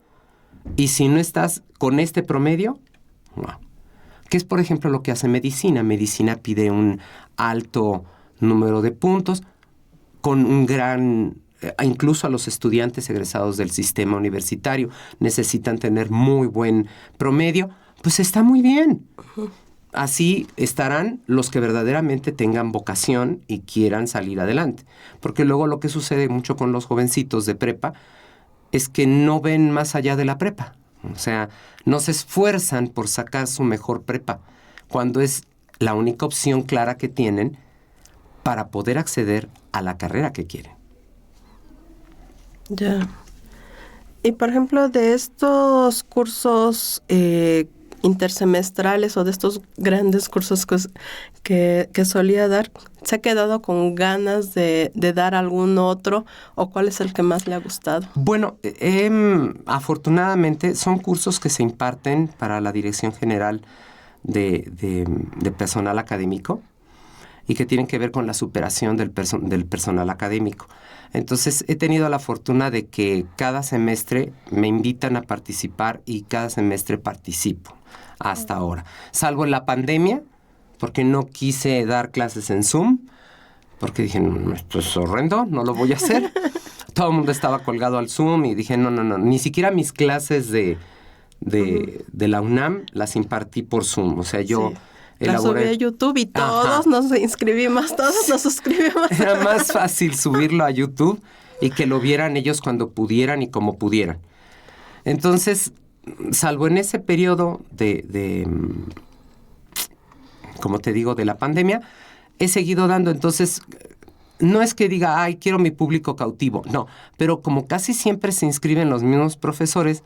Y si no estás con este promedio, no. Que es, por ejemplo, lo que hace medicina. Medicina pide un alto número de puntos con un gran... Incluso a los estudiantes egresados del sistema universitario necesitan tener muy buen promedio. Pues está muy bien. Así estarán los que verdaderamente tengan vocación y quieran salir adelante. Porque luego lo que sucede mucho con los jovencitos de prepa es que no ven más allá de la prepa. O sea, no se esfuerzan por sacar su mejor prepa, cuando es la única opción clara que tienen para poder acceder a la carrera que quieren. Ya. Y por ejemplo, de estos cursos intersemestrales o de estos grandes cursos que solía dar, ¿se ha quedado con ganas de dar algún otro o cuál es el que más le ha gustado? Bueno, afortunadamente son cursos que se imparten para la Dirección General de Personal Académico y que tienen que ver con la superación del personal académico. Entonces, he tenido la fortuna de que cada semestre me invitan a participar y cada semestre participo hasta ahora. Salvo en la pandemia, porque no quise dar clases en Zoom, porque dije, no, esto es horrendo, no lo voy a hacer. Todo el mundo estaba colgado al Zoom y dije, no, ni siquiera mis clases de la UNAM las impartí por Zoom. O sea, yo... Sí. La subí a YouTube y todos nos inscribimos, todos nos suscribimos. Era más fácil subirlo a YouTube y que lo vieran ellos cuando pudieran y como pudieran. Entonces, salvo en ese periodo como te digo, de la pandemia, he seguido dando. Entonces, no es que diga, ay, quiero mi público cautivo. No, pero como casi siempre se inscriben los mismos profesores,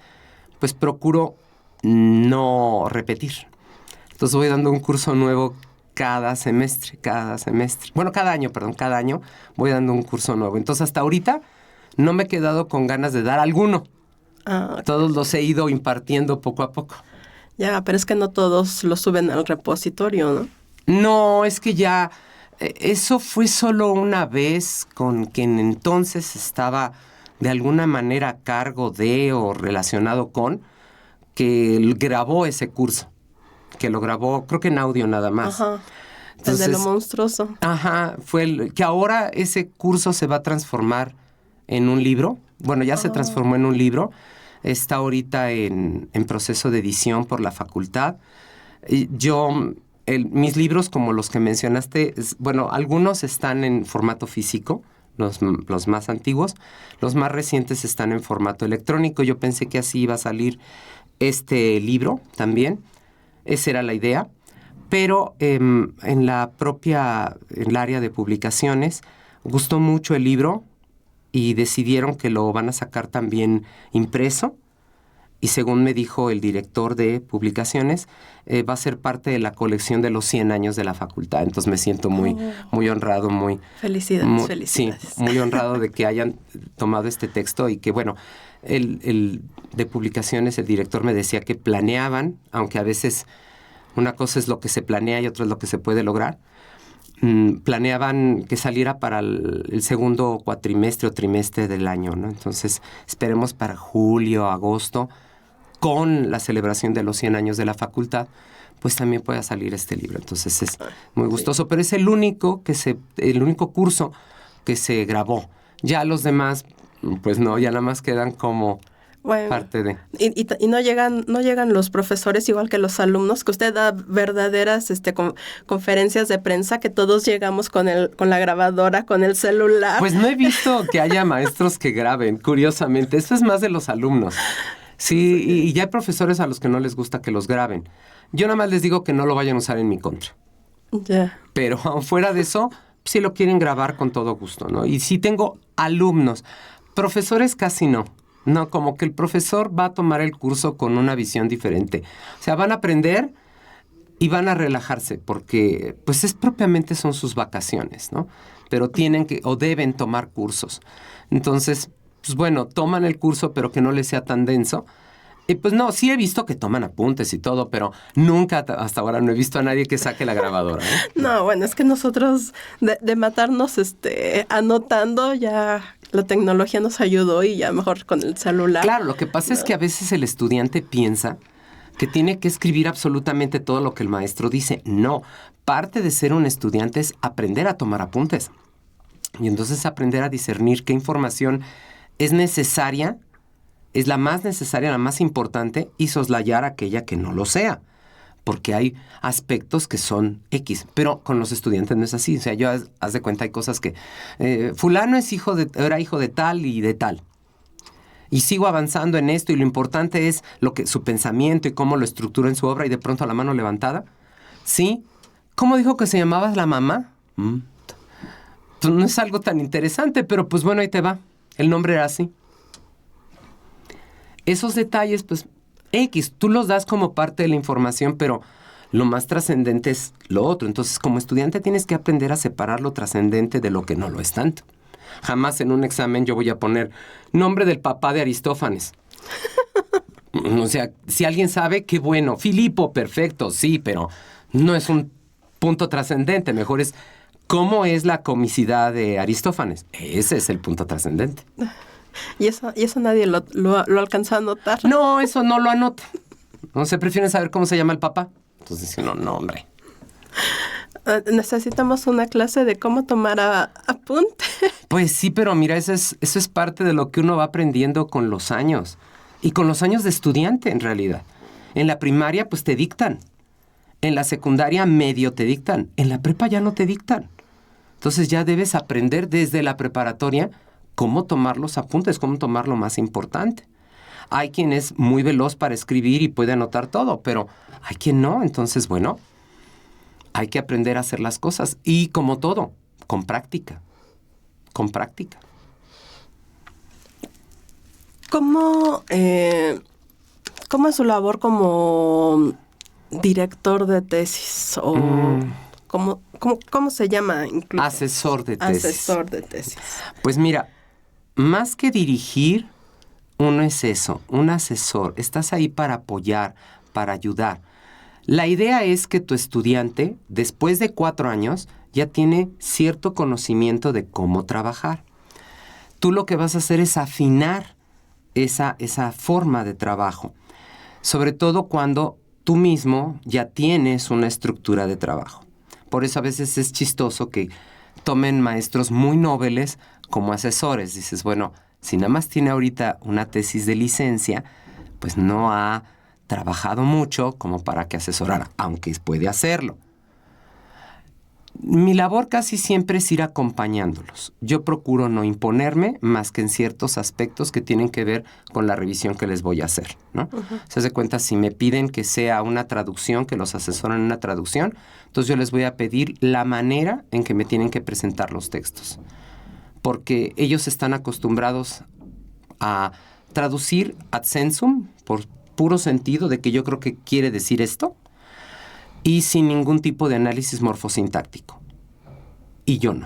pues procuro no repetir. Entonces voy dando un curso nuevo cada semestre. Bueno, cada año voy dando un curso nuevo. Entonces hasta ahorita no me he quedado con ganas de dar alguno. Okay. Todos los he ido impartiendo poco a poco. Ya, pero es que no todos los suben al repositorio, ¿no? No, es que ya Eso fue solo una vez con quien entonces estaba de alguna manera a cargo de o relacionado con, que grabó ese curso, que lo grabó creo que en audio nada más. Ajá. Entonces, El de lo monstruoso. Ajá, que ahora ese curso se va a transformar en un libro. Bueno, ya se transformó en un libro. Está ahorita en proceso de edición por la facultad. Mis libros, como los que mencionaste, bueno, algunos están en formato físico, los más antiguos. Los más recientes están en formato electrónico. Yo pensé que así iba a salir este libro también. Esa era la idea. Pero en el área de publicaciones, gustó mucho el libro y decidieron que lo van a sacar también impreso. Y según me dijo el director de publicaciones, va a ser parte de la colección de los 100 años de la facultad. Entonces me siento muy honrado, Felicidades. Sí, muy honrado de que hayan tomado este texto y que, bueno, el de publicaciones, el director me decía que planeaban, aunque a veces una cosa es lo que se planea y otra es lo que se puede lograr, planeaban que saliera para el segundo cuatrimestre o trimestre del año, ¿no? Entonces esperemos para julio, agosto, con la celebración de los 100 años de la facultad, pues también pueda salir este libro. Entonces es muy gustoso, pero es el único curso que se grabó. Ya los demás, pues no, ya nada más quedan como parte de... Y no llegan los profesores igual que los alumnos, que usted da verdaderas conferencias de prensa, que todos llegamos con la grabadora, con el celular. Pues no he visto que haya maestros que graben, curiosamente. Eso es más de los alumnos. Sí, y ya hay profesores a los que no les gusta que los graben. Yo nada más les digo que no lo vayan a usar en mi contra. Ya. Pero fuera de eso, sí lo quieren grabar con todo gusto, ¿no? Y sí tengo alumnos. Profesores casi no. No, como que el profesor va a tomar el curso con una visión diferente. O sea, van a aprender y van a relajarse porque, pues, propiamente son sus vacaciones, ¿no? Pero tienen que o deben tomar cursos. Entonces, pues bueno, toman el curso, pero que no les sea tan denso. Y pues no, sí he visto que toman apuntes y todo, pero nunca hasta ahora no he visto a nadie que saque la grabadora, ¿eh? No, bueno, es que nosotros de matarnos anotando ya la tecnología nos ayudó y ya mejor con el celular. Claro, lo que pasa es que a veces el estudiante piensa que tiene que escribir absolutamente todo lo que el maestro dice. No, parte de ser un estudiante es aprender a tomar apuntes. Y entonces aprender a discernir qué información es necesaria, es la más necesaria, la más importante, y soslayar aquella que no lo sea. Porque hay aspectos que son X, pero con los estudiantes no es así. O sea, yo haz de cuenta, hay cosas que fulano era hijo de tal y de tal. Y sigo avanzando en esto y lo importante es su pensamiento y cómo lo estructura en su obra y de pronto la mano levantada. ¿Sí? ¿Cómo dijo que se llamaba la mamá? No es algo tan interesante, pero pues bueno, ahí te va. El nombre era así. Esos detalles, pues, X, tú los das como parte de la información, pero lo más trascendente es lo otro. Entonces, como estudiante tienes que aprender a separar lo trascendente de lo que no lo es tanto. Jamás en un examen yo voy a poner nombre del papá de Aristófanes. O sea, si alguien sabe, qué bueno. Filipo, perfecto, sí, pero no es un punto trascendente. Mejor es cómo es la comicidad de Aristófanes. Ese es el punto trascendente. ¿Y eso nadie lo alcanzó a notar? No, eso no lo anota. No se prefieren saber cómo se llama el papá. Entonces, no, hombre. Necesitamos una clase de cómo tomar apunte. Pues sí, pero mira, eso es parte de lo que uno va aprendiendo con los años. Y con los años de estudiante, en realidad. En la primaria, pues te dictan. En la secundaria, medio te dictan. En la prepa ya no te dictan. Entonces ya debes aprender desde la preparatoria cómo tomar los apuntes, cómo tomar lo más importante. Hay quien es muy veloz para escribir y puede anotar todo, pero hay quien no. Entonces, bueno, hay que aprender a hacer las cosas. Y como todo, con práctica. Con práctica. ¿Cómo es su labor como director de tesis? O ¿cómo se llama? Incluso? Asesor de tesis. Asesor de tesis. Pues mira, más que dirigir, uno es eso, un asesor. Estás ahí para apoyar, para ayudar. La idea es que tu estudiante, después de 4 años, ya tiene cierto conocimiento de cómo trabajar. Tú lo que vas a hacer es afinar esa forma de trabajo, sobre todo cuando tú mismo ya tienes una estructura de trabajo. Por eso a veces es chistoso que tomen maestros muy nobles como asesores. Dices, bueno, si nada más tiene ahorita una tesis de licencia, pues no ha trabajado mucho como para que asesorara, aunque puede hacerlo. Mi labor casi siempre es ir acompañándolos. Yo procuro no imponerme más que en ciertos aspectos que tienen que ver con la revisión que les voy a hacer, ¿no? Se hace cuenta, si me piden que sea una traducción, que los asesoren en una traducción, entonces yo les voy a pedir la manera en que me tienen que presentar los textos. Porque ellos están acostumbrados a traducir ad sensum, por puro sentido de que yo creo que quiere decir esto, y sin ningún tipo de análisis morfosintáctico. Y yo no.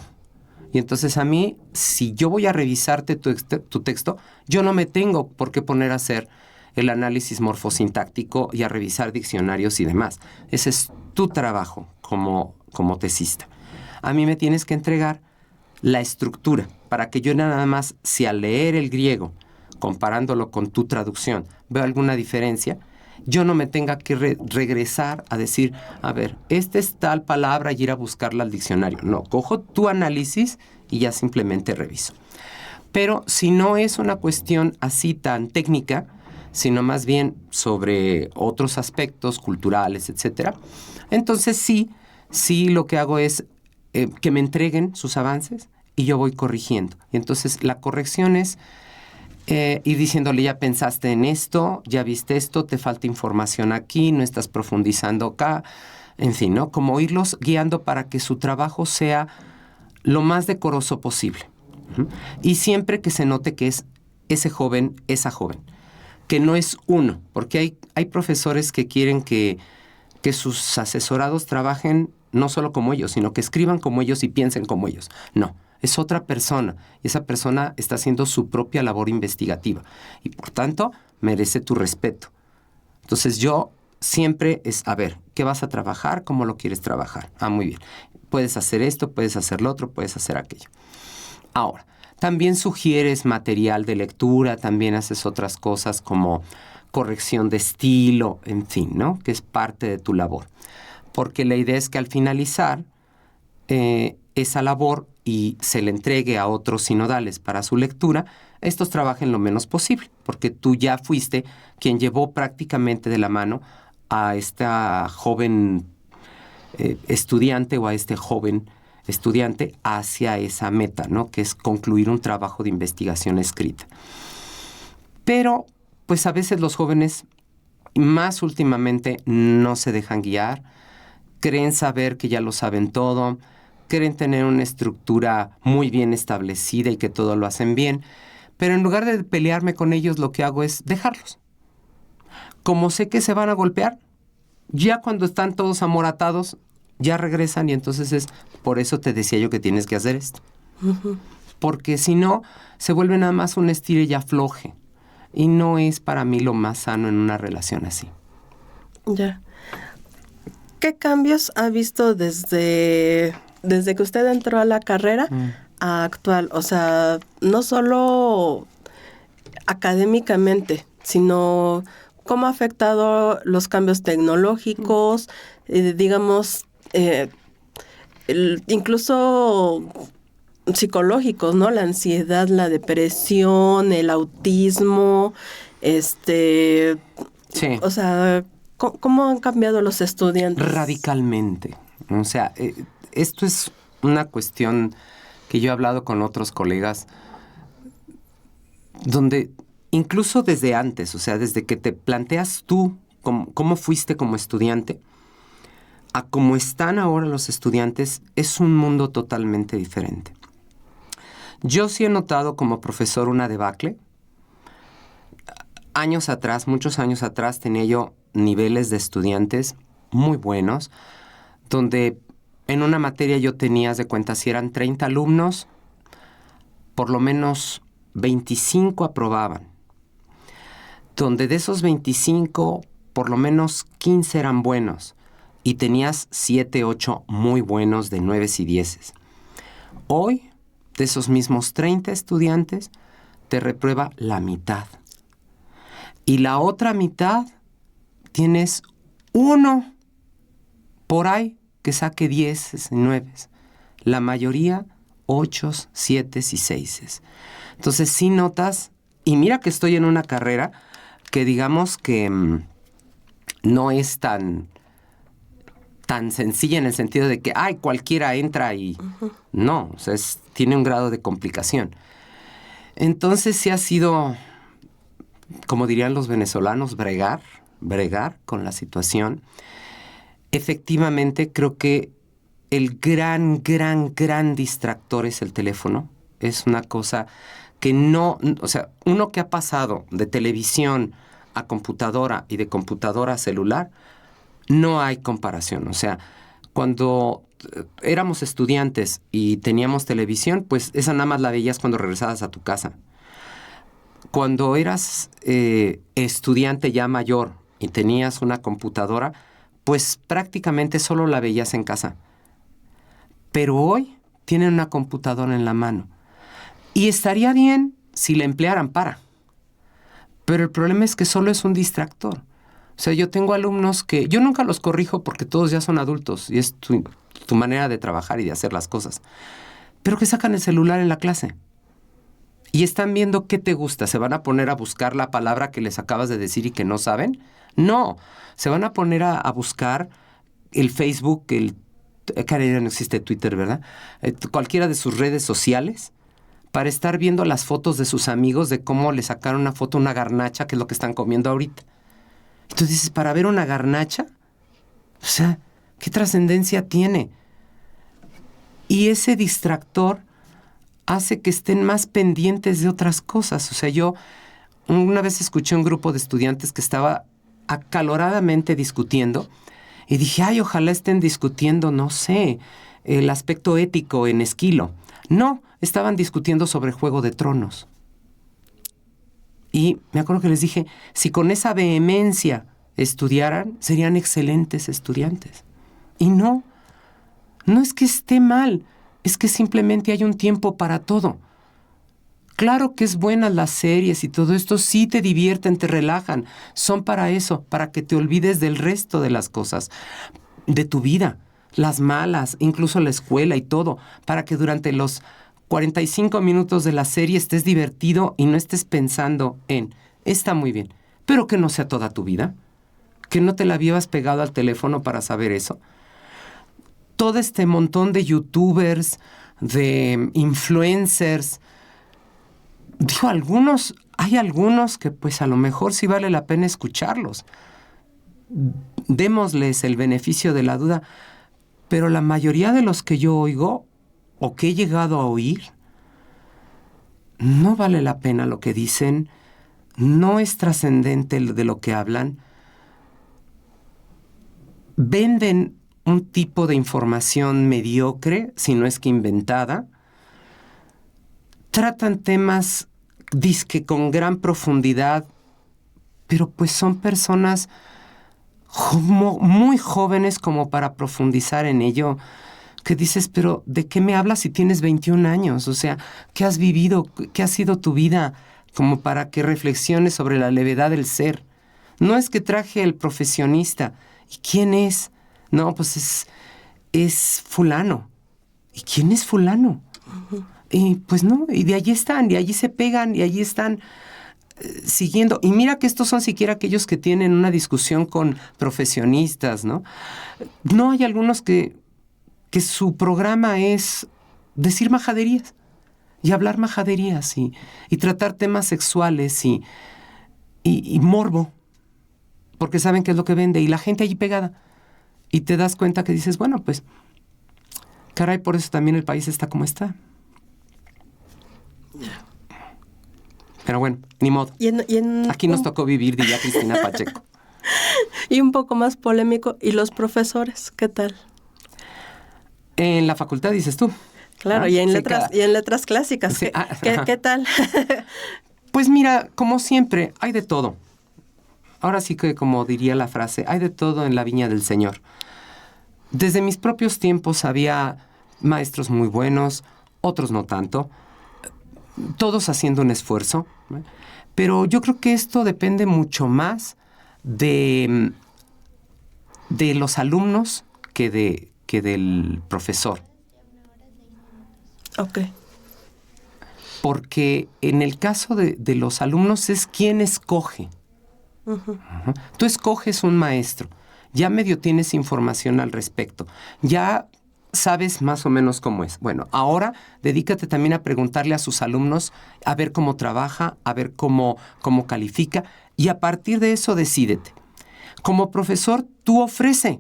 Y entonces a mí, si yo voy a revisarte tu texto, yo no me tengo por qué poner a hacer el análisis morfosintáctico y a revisar diccionarios y demás. Ese es tu trabajo como tesista. A mí me tienes que entregar la estructura para que yo nada más, si al leer el griego, comparándolo con tu traducción, veo alguna diferencia, yo no me tenga que regresar a decir, a ver, esta es tal palabra y ir a buscarla al diccionario. No, cojo tu análisis y ya simplemente reviso. Pero si no es una cuestión así tan técnica, sino más bien sobre otros aspectos culturales, etcétera, entonces sí lo que hago es que me entreguen sus avances y yo voy corrigiendo. Y entonces la corrección es y diciéndole, ya pensaste en esto, ya viste esto, te falta información aquí, no estás profundizando acá, en fin, ¿no? Como irlos guiando para que su trabajo sea lo más decoroso posible. Y siempre que se note que es ese joven, esa joven, que no es uno, porque hay profesores que quieren que sus asesorados trabajen no solo como ellos, sino que escriban como ellos y piensen como ellos. No. Es otra persona y esa persona está haciendo su propia labor investigativa y por tanto merece tu respeto. Entonces yo siempre es, a ver, ¿qué vas a trabajar? ¿Cómo lo quieres trabajar? Ah, muy bien. Puedes hacer esto, puedes hacer lo otro, puedes hacer aquello. Ahora, también sugieres material de lectura, también haces otras cosas como corrección de estilo, en fin, ¿no? Que es parte de tu labor. Porque la idea es que al finalizar esa labor y se le entregue a otros sinodales para su lectura, estos trabajen lo menos posible, porque tú ya fuiste quien llevó prácticamente de la mano a esta joven estudiante o a este joven estudiante hacia esa meta, ¿no? Que es concluir un trabajo de investigación escrita. Pero, pues a veces los jóvenes, más últimamente, no se dejan guiar, creen saber que ya lo saben todo, creen tener una estructura muy bien establecida y que todo lo hacen bien, pero en lugar de pelearme con ellos, lo que hago es dejarlos. Como sé que se van a golpear, ya cuando están todos amoratados, ya regresan y entonces es, por eso te decía yo que tienes que hacer esto. Porque si no, se vuelve nada más un estire y afloje. Y no es para mí lo más sano en una relación así. Ya. ¿Qué cambios ha visto desde que usted entró a la carrera a actual? O sea, no solo académicamente, sino cómo ha afectado los cambios tecnológicos, digamos, incluso psicológicos, ¿no? La ansiedad, la depresión, el autismo, Sí. O sea, ¿cómo han cambiado los estudiantes? Radicalmente. O sea, esto es una cuestión que yo he hablado con otros colegas, donde incluso desde antes, o sea, desde que te planteas tú cómo fuiste como estudiante, a cómo están ahora los estudiantes, es un mundo totalmente diferente. Yo sí he notado como profesor una debacle. Años atrás, muchos años atrás, tenía yo niveles de estudiantes muy buenos, donde en una materia yo tenía, haz de cuenta, si eran 30 alumnos, por lo menos 25 aprobaban. Donde de esos 25, por lo menos 15 eran buenos. y tenías 7, 8 muy buenos de 9 y 10. Hoy, de esos mismos 30 estudiantes, te reprueba la mitad. Y la otra mitad, tienes uno por ahí que saque 10 y 9. La mayoría, 8, 7 y 6. Entonces, sí notas, y mira que estoy en una carrera que digamos que no es tan sencilla en el sentido de que, cualquiera entra y... No, o sea, tiene un grado de complicación. Entonces sí ha sido, como dirían los venezolanos, bregar con la situación. Efectivamente, creo que el gran distractor es el teléfono. Es una cosa que no... O sea, uno que ha pasado de televisión a computadora y de computadora a celular, no hay comparación. O sea, cuando éramos estudiantes y teníamos televisión, pues esa nada más la veías cuando regresabas a tu casa. Cuando eras estudiante ya mayor y tenías una computadora, pues prácticamente solo la veías en casa. Pero hoy tienen una computadora en la mano. Y estaría bien si la emplearan para. Pero el problema es que solo es un distractor. O sea, yo tengo alumnos que... Yo nunca los corrijo porque todos ya son adultos y es tu manera de trabajar y de hacer las cosas. Pero que sacan el celular en la clase. Y están viendo qué te gusta. ¿Se van a poner a buscar la palabra que les acabas de decir y que no saben? No. Se van a poner a buscar el Facebook, no existe Twitter, ¿verdad? Cualquiera de sus redes sociales para estar viendo las fotos de sus amigos de cómo le sacaron una foto a una garnacha, que es lo que están comiendo ahorita. Entonces dices, ¿para ver una garnacha? O sea, ¿qué trascendencia tiene? Y ese distractor hace que estén más pendientes de otras cosas. O sea, yo una vez escuché un grupo de estudiantes que estaba acaloradamente discutiendo y dije, ojalá estén discutiendo, no sé, el aspecto ético en Esquilo. No, estaban discutiendo sobre Juego de Tronos. Y me acuerdo que les dije, si con esa vehemencia estudiaran, serían excelentes estudiantes. Y no es que esté mal, es que simplemente hay un tiempo para todo. Claro que es buenas las series y todo esto, sí te divierten, te relajan. Son para eso, para que te olvides del resto de las cosas, de tu vida, las malas, incluso la escuela y todo, para que durante los 45 minutos de la serie estés divertido y no estés pensando en, está muy bien, pero que no sea toda tu vida, que no te la vivas pegado al teléfono para saber eso. Todo este montón de youtubers, de influencers, digo, hay algunos que pues a lo mejor sí vale la pena escucharlos. Démosles el beneficio de la duda, pero la mayoría de los que yo oigo o que he llegado a oír, no vale la pena lo que dicen, no es trascendente de lo que hablan. Venden un tipo de información mediocre, si no es que inventada. Tratan temas dizque con gran profundidad, pero pues son personas muy jóvenes como para profundizar en ello, que dices, pero ¿de qué me hablas si tienes 21 años? O sea, ¿qué has vivido? ¿Qué ha sido tu vida como para que reflexiones sobre la levedad del ser? No es que traje el profesionista. ¿Y quién es? No, pues es fulano. ¿Y quién es fulano? Uh-huh. Y pues no, y de allí están, y allí se pegan, y allí están siguiendo. Y mira que estos son siquiera aquellos que tienen una discusión con profesionistas, ¿no? No, hay algunos que su programa es decir majaderías y hablar majaderías y tratar temas sexuales y morbo, porque saben qué es lo que vende, y la gente allí pegada. Y te das cuenta que dices, bueno, pues, caray, por eso también el país está como está. Pero bueno, ni modo. Aquí nos tocó vivir, diría Cristina Pacheco. Y un poco más polémico, ¿y los profesores? ¿Qué tal? En la facultad, dices tú. Claro, y en letras clásicas. Sí, ¿Qué tal? Pues mira, como siempre, hay de todo. Ahora sí que, como diría la frase, hay de todo en la viña del Señor. desde mis propios tiempos había maestros muy buenos, otros no tanto, todos haciendo un esfuerzo, ¿no? Pero yo creo que esto depende mucho más de los alumnos que del profesor. Ok. Porque en el caso de los alumnos es quien escoge. Ujú. Ajá. Tú escoges un maestro, ya medio tienes información al respecto, ya sabes más o menos cómo es. Bueno, ahora dedícate también a preguntarle a sus alumnos, a ver cómo trabaja, a ver cómo califica, y a partir de eso decídete. Como profesor, tú ofrece.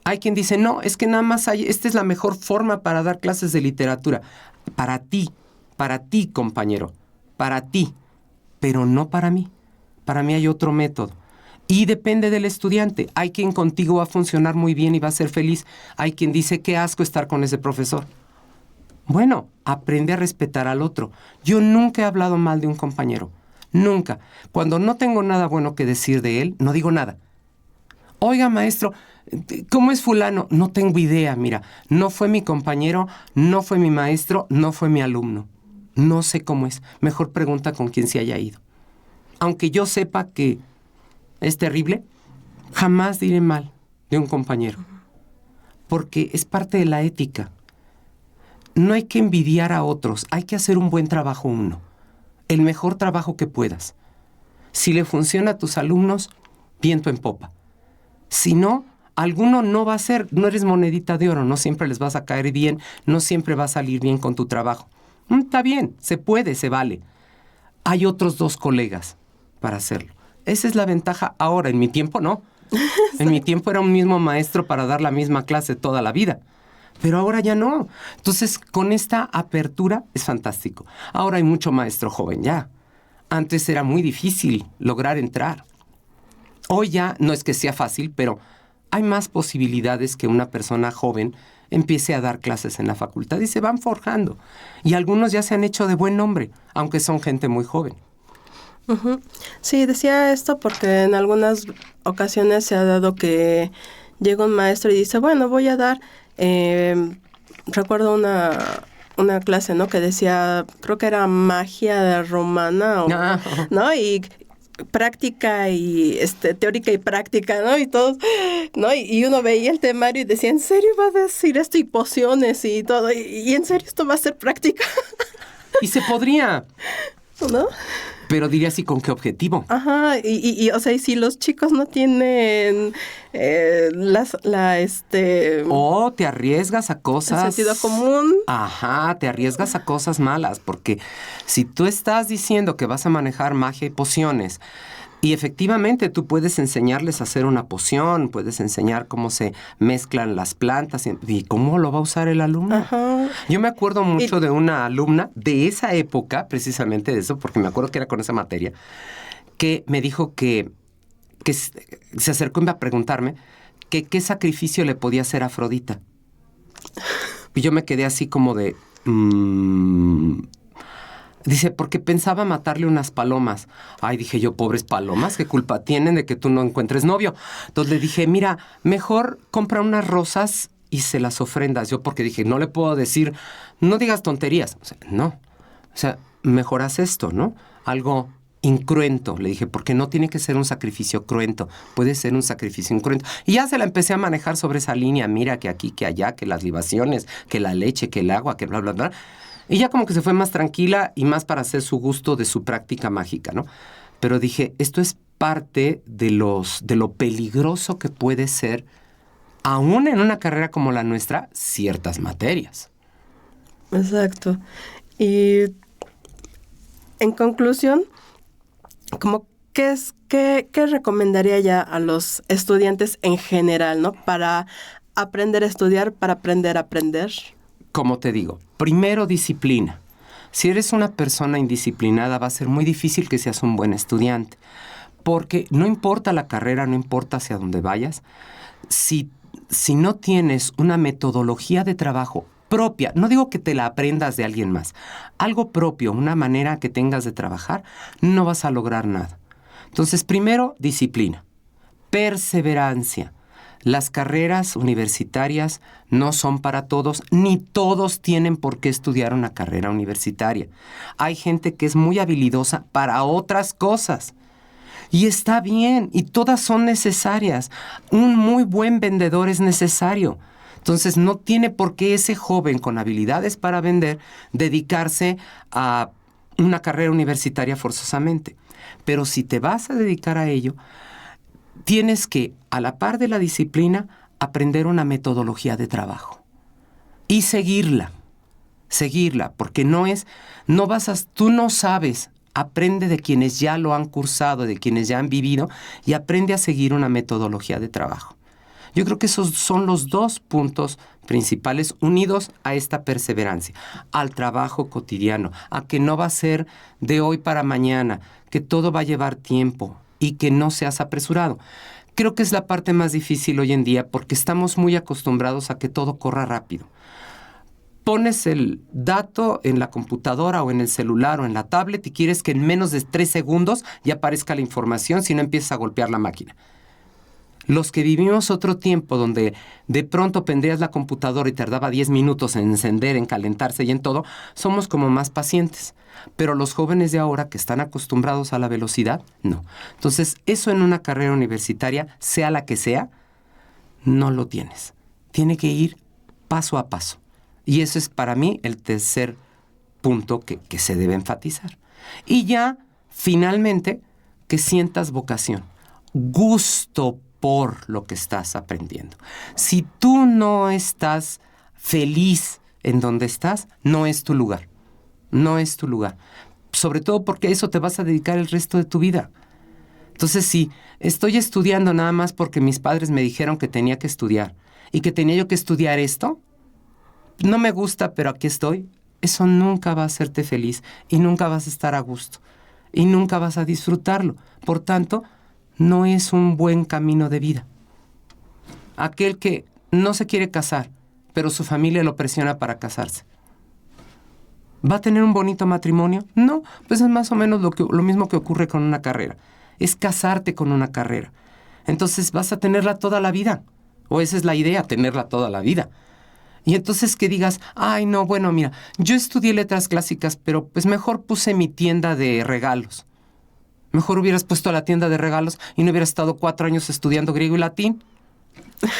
Hay quien dice, no, es que nada más esta es la mejor forma para dar clases de literatura. Para ti, compañero, para ti, pero no para mí. Para mí hay otro método. Y depende del estudiante. Hay quien contigo va a funcionar muy bien y va a ser feliz. Hay quien dice, qué asco estar con ese profesor. Bueno, aprende a respetar al otro. Yo nunca he hablado mal de un compañero. Nunca. Cuando no tengo nada bueno que decir de él, no digo nada. Oiga, maestro, ¿cómo es fulano? No tengo idea, mira. No fue mi compañero, no fue mi maestro, no fue mi alumno. No sé cómo es. Mejor pregunta con quién se haya ido. Aunque yo sepa que es terrible, jamás diré mal de un compañero. Porque es parte de la ética. No hay que envidiar a otros, hay que hacer un buen trabajo uno. El mejor trabajo que puedas. Si le funciona a tus alumnos, viento en popa. Si no, alguno no va a ser, no eres monedita de oro, no siempre les vas a caer bien, no siempre va a salir bien con tu trabajo. Está bien, se puede, se vale. Hay otros 2 colegas para hacerlo. Esa es la ventaja ahora, en mi tiempo no. En mi tiempo era un mismo maestro para dar la misma clase toda la vida. Pero ahora ya no. Entonces, con esta apertura es fantástico. Ahora hay mucho maestro joven ya. Antes era muy difícil lograr entrar. Hoy ya no es que sea fácil, pero hay más posibilidades que una persona joven empiece a dar clases en la facultad y se van forjando. Y algunos ya se han hecho de buen nombre, aunque son gente muy joven. Ujú. Sí, decía esto porque en algunas ocasiones se ha dado que llega un maestro y dice, bueno, voy a dar, recuerdo una clase, ¿no? Que decía, creo que era magia romana, ¿no? Y práctica y teórica y práctica, ¿no? Y todo, ¿no? Y uno veía el temario y decía, ¿en serio va a decir esto? Y pociones y todo, y ¿en serio esto va a ser práctica? Y se podría, ¿no? pero diría así, ¿con qué objetivo? Ajá, o sea, y si los chicos no tienen O te arriesgas a cosas... el sentido común. Ajá, te arriesgas a cosas malas, porque si tú estás diciendo que vas a manejar magia y pociones, y efectivamente tú puedes enseñarles a hacer una poción, puedes enseñar cómo se mezclan las plantas, y cómo lo va a usar el alumno. Ajá. Yo me acuerdo mucho de una alumna de esa época, precisamente de eso, porque me acuerdo que era con esa materia, que me dijo que se acercó a preguntarme que qué sacrificio le podía hacer a Afrodita. Y yo me quedé así como de... Dice, porque pensaba matarle unas palomas. Ay, dije yo, pobres palomas, ¿qué culpa tienen de que tú no encuentres novio? Entonces le dije, mira, mejor compra unas rosas y se las ofrendas. Yo porque dije, no le puedo decir, no digas tonterías. O sea, no. O sea, mejor haz esto, ¿no? Algo incruento. Le dije, porque no tiene que ser un sacrificio cruento. Puede ser un sacrificio incruento. Y ya se la empecé a manejar sobre esa línea. Mira, que aquí, que allá, que las libaciones, que la leche, que el agua, que bla, bla, bla. Y ya como que se fue más tranquila y más para hacer su gusto de su práctica mágica, ¿no? Pero dije, esto es parte de lo peligroso que puede ser, aún en una carrera como la nuestra, ciertas materias. Exacto. Y en conclusión, como ¿qué recomendaría ya a los estudiantes en general, ¿no? Para aprender a estudiar, para aprender a aprender. Como te digo, primero disciplina. Si eres una persona indisciplinada, va a ser muy difícil que seas un buen estudiante. Porque no importa la carrera, no importa hacia dónde vayas, si no tienes una metodología de trabajo propia, no digo que te la aprendas de alguien más, algo propio, una manera que tengas de trabajar, no vas a lograr nada. Entonces, primero, disciplina, perseverancia. Las carreras universitarias no son para todos, ni todos tienen por qué estudiar una carrera universitaria. Hay gente que es muy habilidosa para otras cosas. Y está bien, y todas son necesarias. Un muy buen vendedor es necesario. Entonces, no tiene por qué ese joven con habilidades para vender dedicarse a una carrera universitaria forzosamente. Pero si te vas a dedicar a ello, tienes que, a la par de la disciplina, aprender una metodología de trabajo y seguirla, porque tú no sabes, aprende de quienes ya lo han cursado, de quienes ya han vivido y aprende a seguir una metodología de trabajo. Yo creo que esos son los 2 puntos principales unidos a esta perseverancia, al trabajo cotidiano, a que no va a ser de hoy para mañana, que todo va a llevar tiempo y que no seas apresurado. Creo que es la parte más difícil hoy en día porque estamos muy acostumbrados a que todo corra rápido. Pones el dato en la computadora o en el celular o en la tablet y quieres que en menos de 3 segundos ya aparezca la información, si no empiezas a golpear la máquina. Los que vivimos otro tiempo donde de pronto prendías la computadora y tardaba 10 minutos en encender, en calentarse y en todo, somos como más pacientes. Pero los jóvenes de ahora que están acostumbrados a la velocidad, no. Entonces, eso en una carrera universitaria, sea la que sea, no lo tienes. Tiene que ir paso a paso. Y eso es para mí el tercer punto que se debe enfatizar. Y ya, finalmente, que sientas vocación, gusto por lo que estás aprendiendo. Si tú no estás feliz en donde estás, no es tu lugar. No es tu lugar. Sobre todo porque a eso te vas a dedicar el resto de tu vida. Entonces, si estoy estudiando nada más porque mis padres me dijeron que tenía que estudiar y que tenía yo que estudiar esto, no me gusta, pero aquí estoy, eso nunca va a hacerte feliz y nunca vas a estar a gusto y nunca vas a disfrutarlo. Por tanto, no es un buen camino de vida. Aquel que no se quiere casar, pero su familia lo presiona para casarse, ¿va a tener un bonito matrimonio? No, pues es más o menos lo mismo que ocurre con una carrera. Es casarte con una carrera. Entonces vas a tenerla toda la vida. O esa es la idea, tenerla toda la vida. Y entonces que digas, ay no, bueno, mira, yo estudié letras clásicas, pero pues mejor puse mi tienda de regalos. Mejor hubieras puesto la tienda de regalos y no hubieras estado 4 años estudiando griego y latín. Pues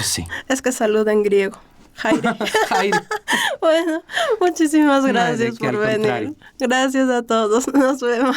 sí. Es que saluda en griego. Jaire. Jaire. Bueno, muchísimas gracias por venir. Contrario. Gracias a todos. Nos vemos.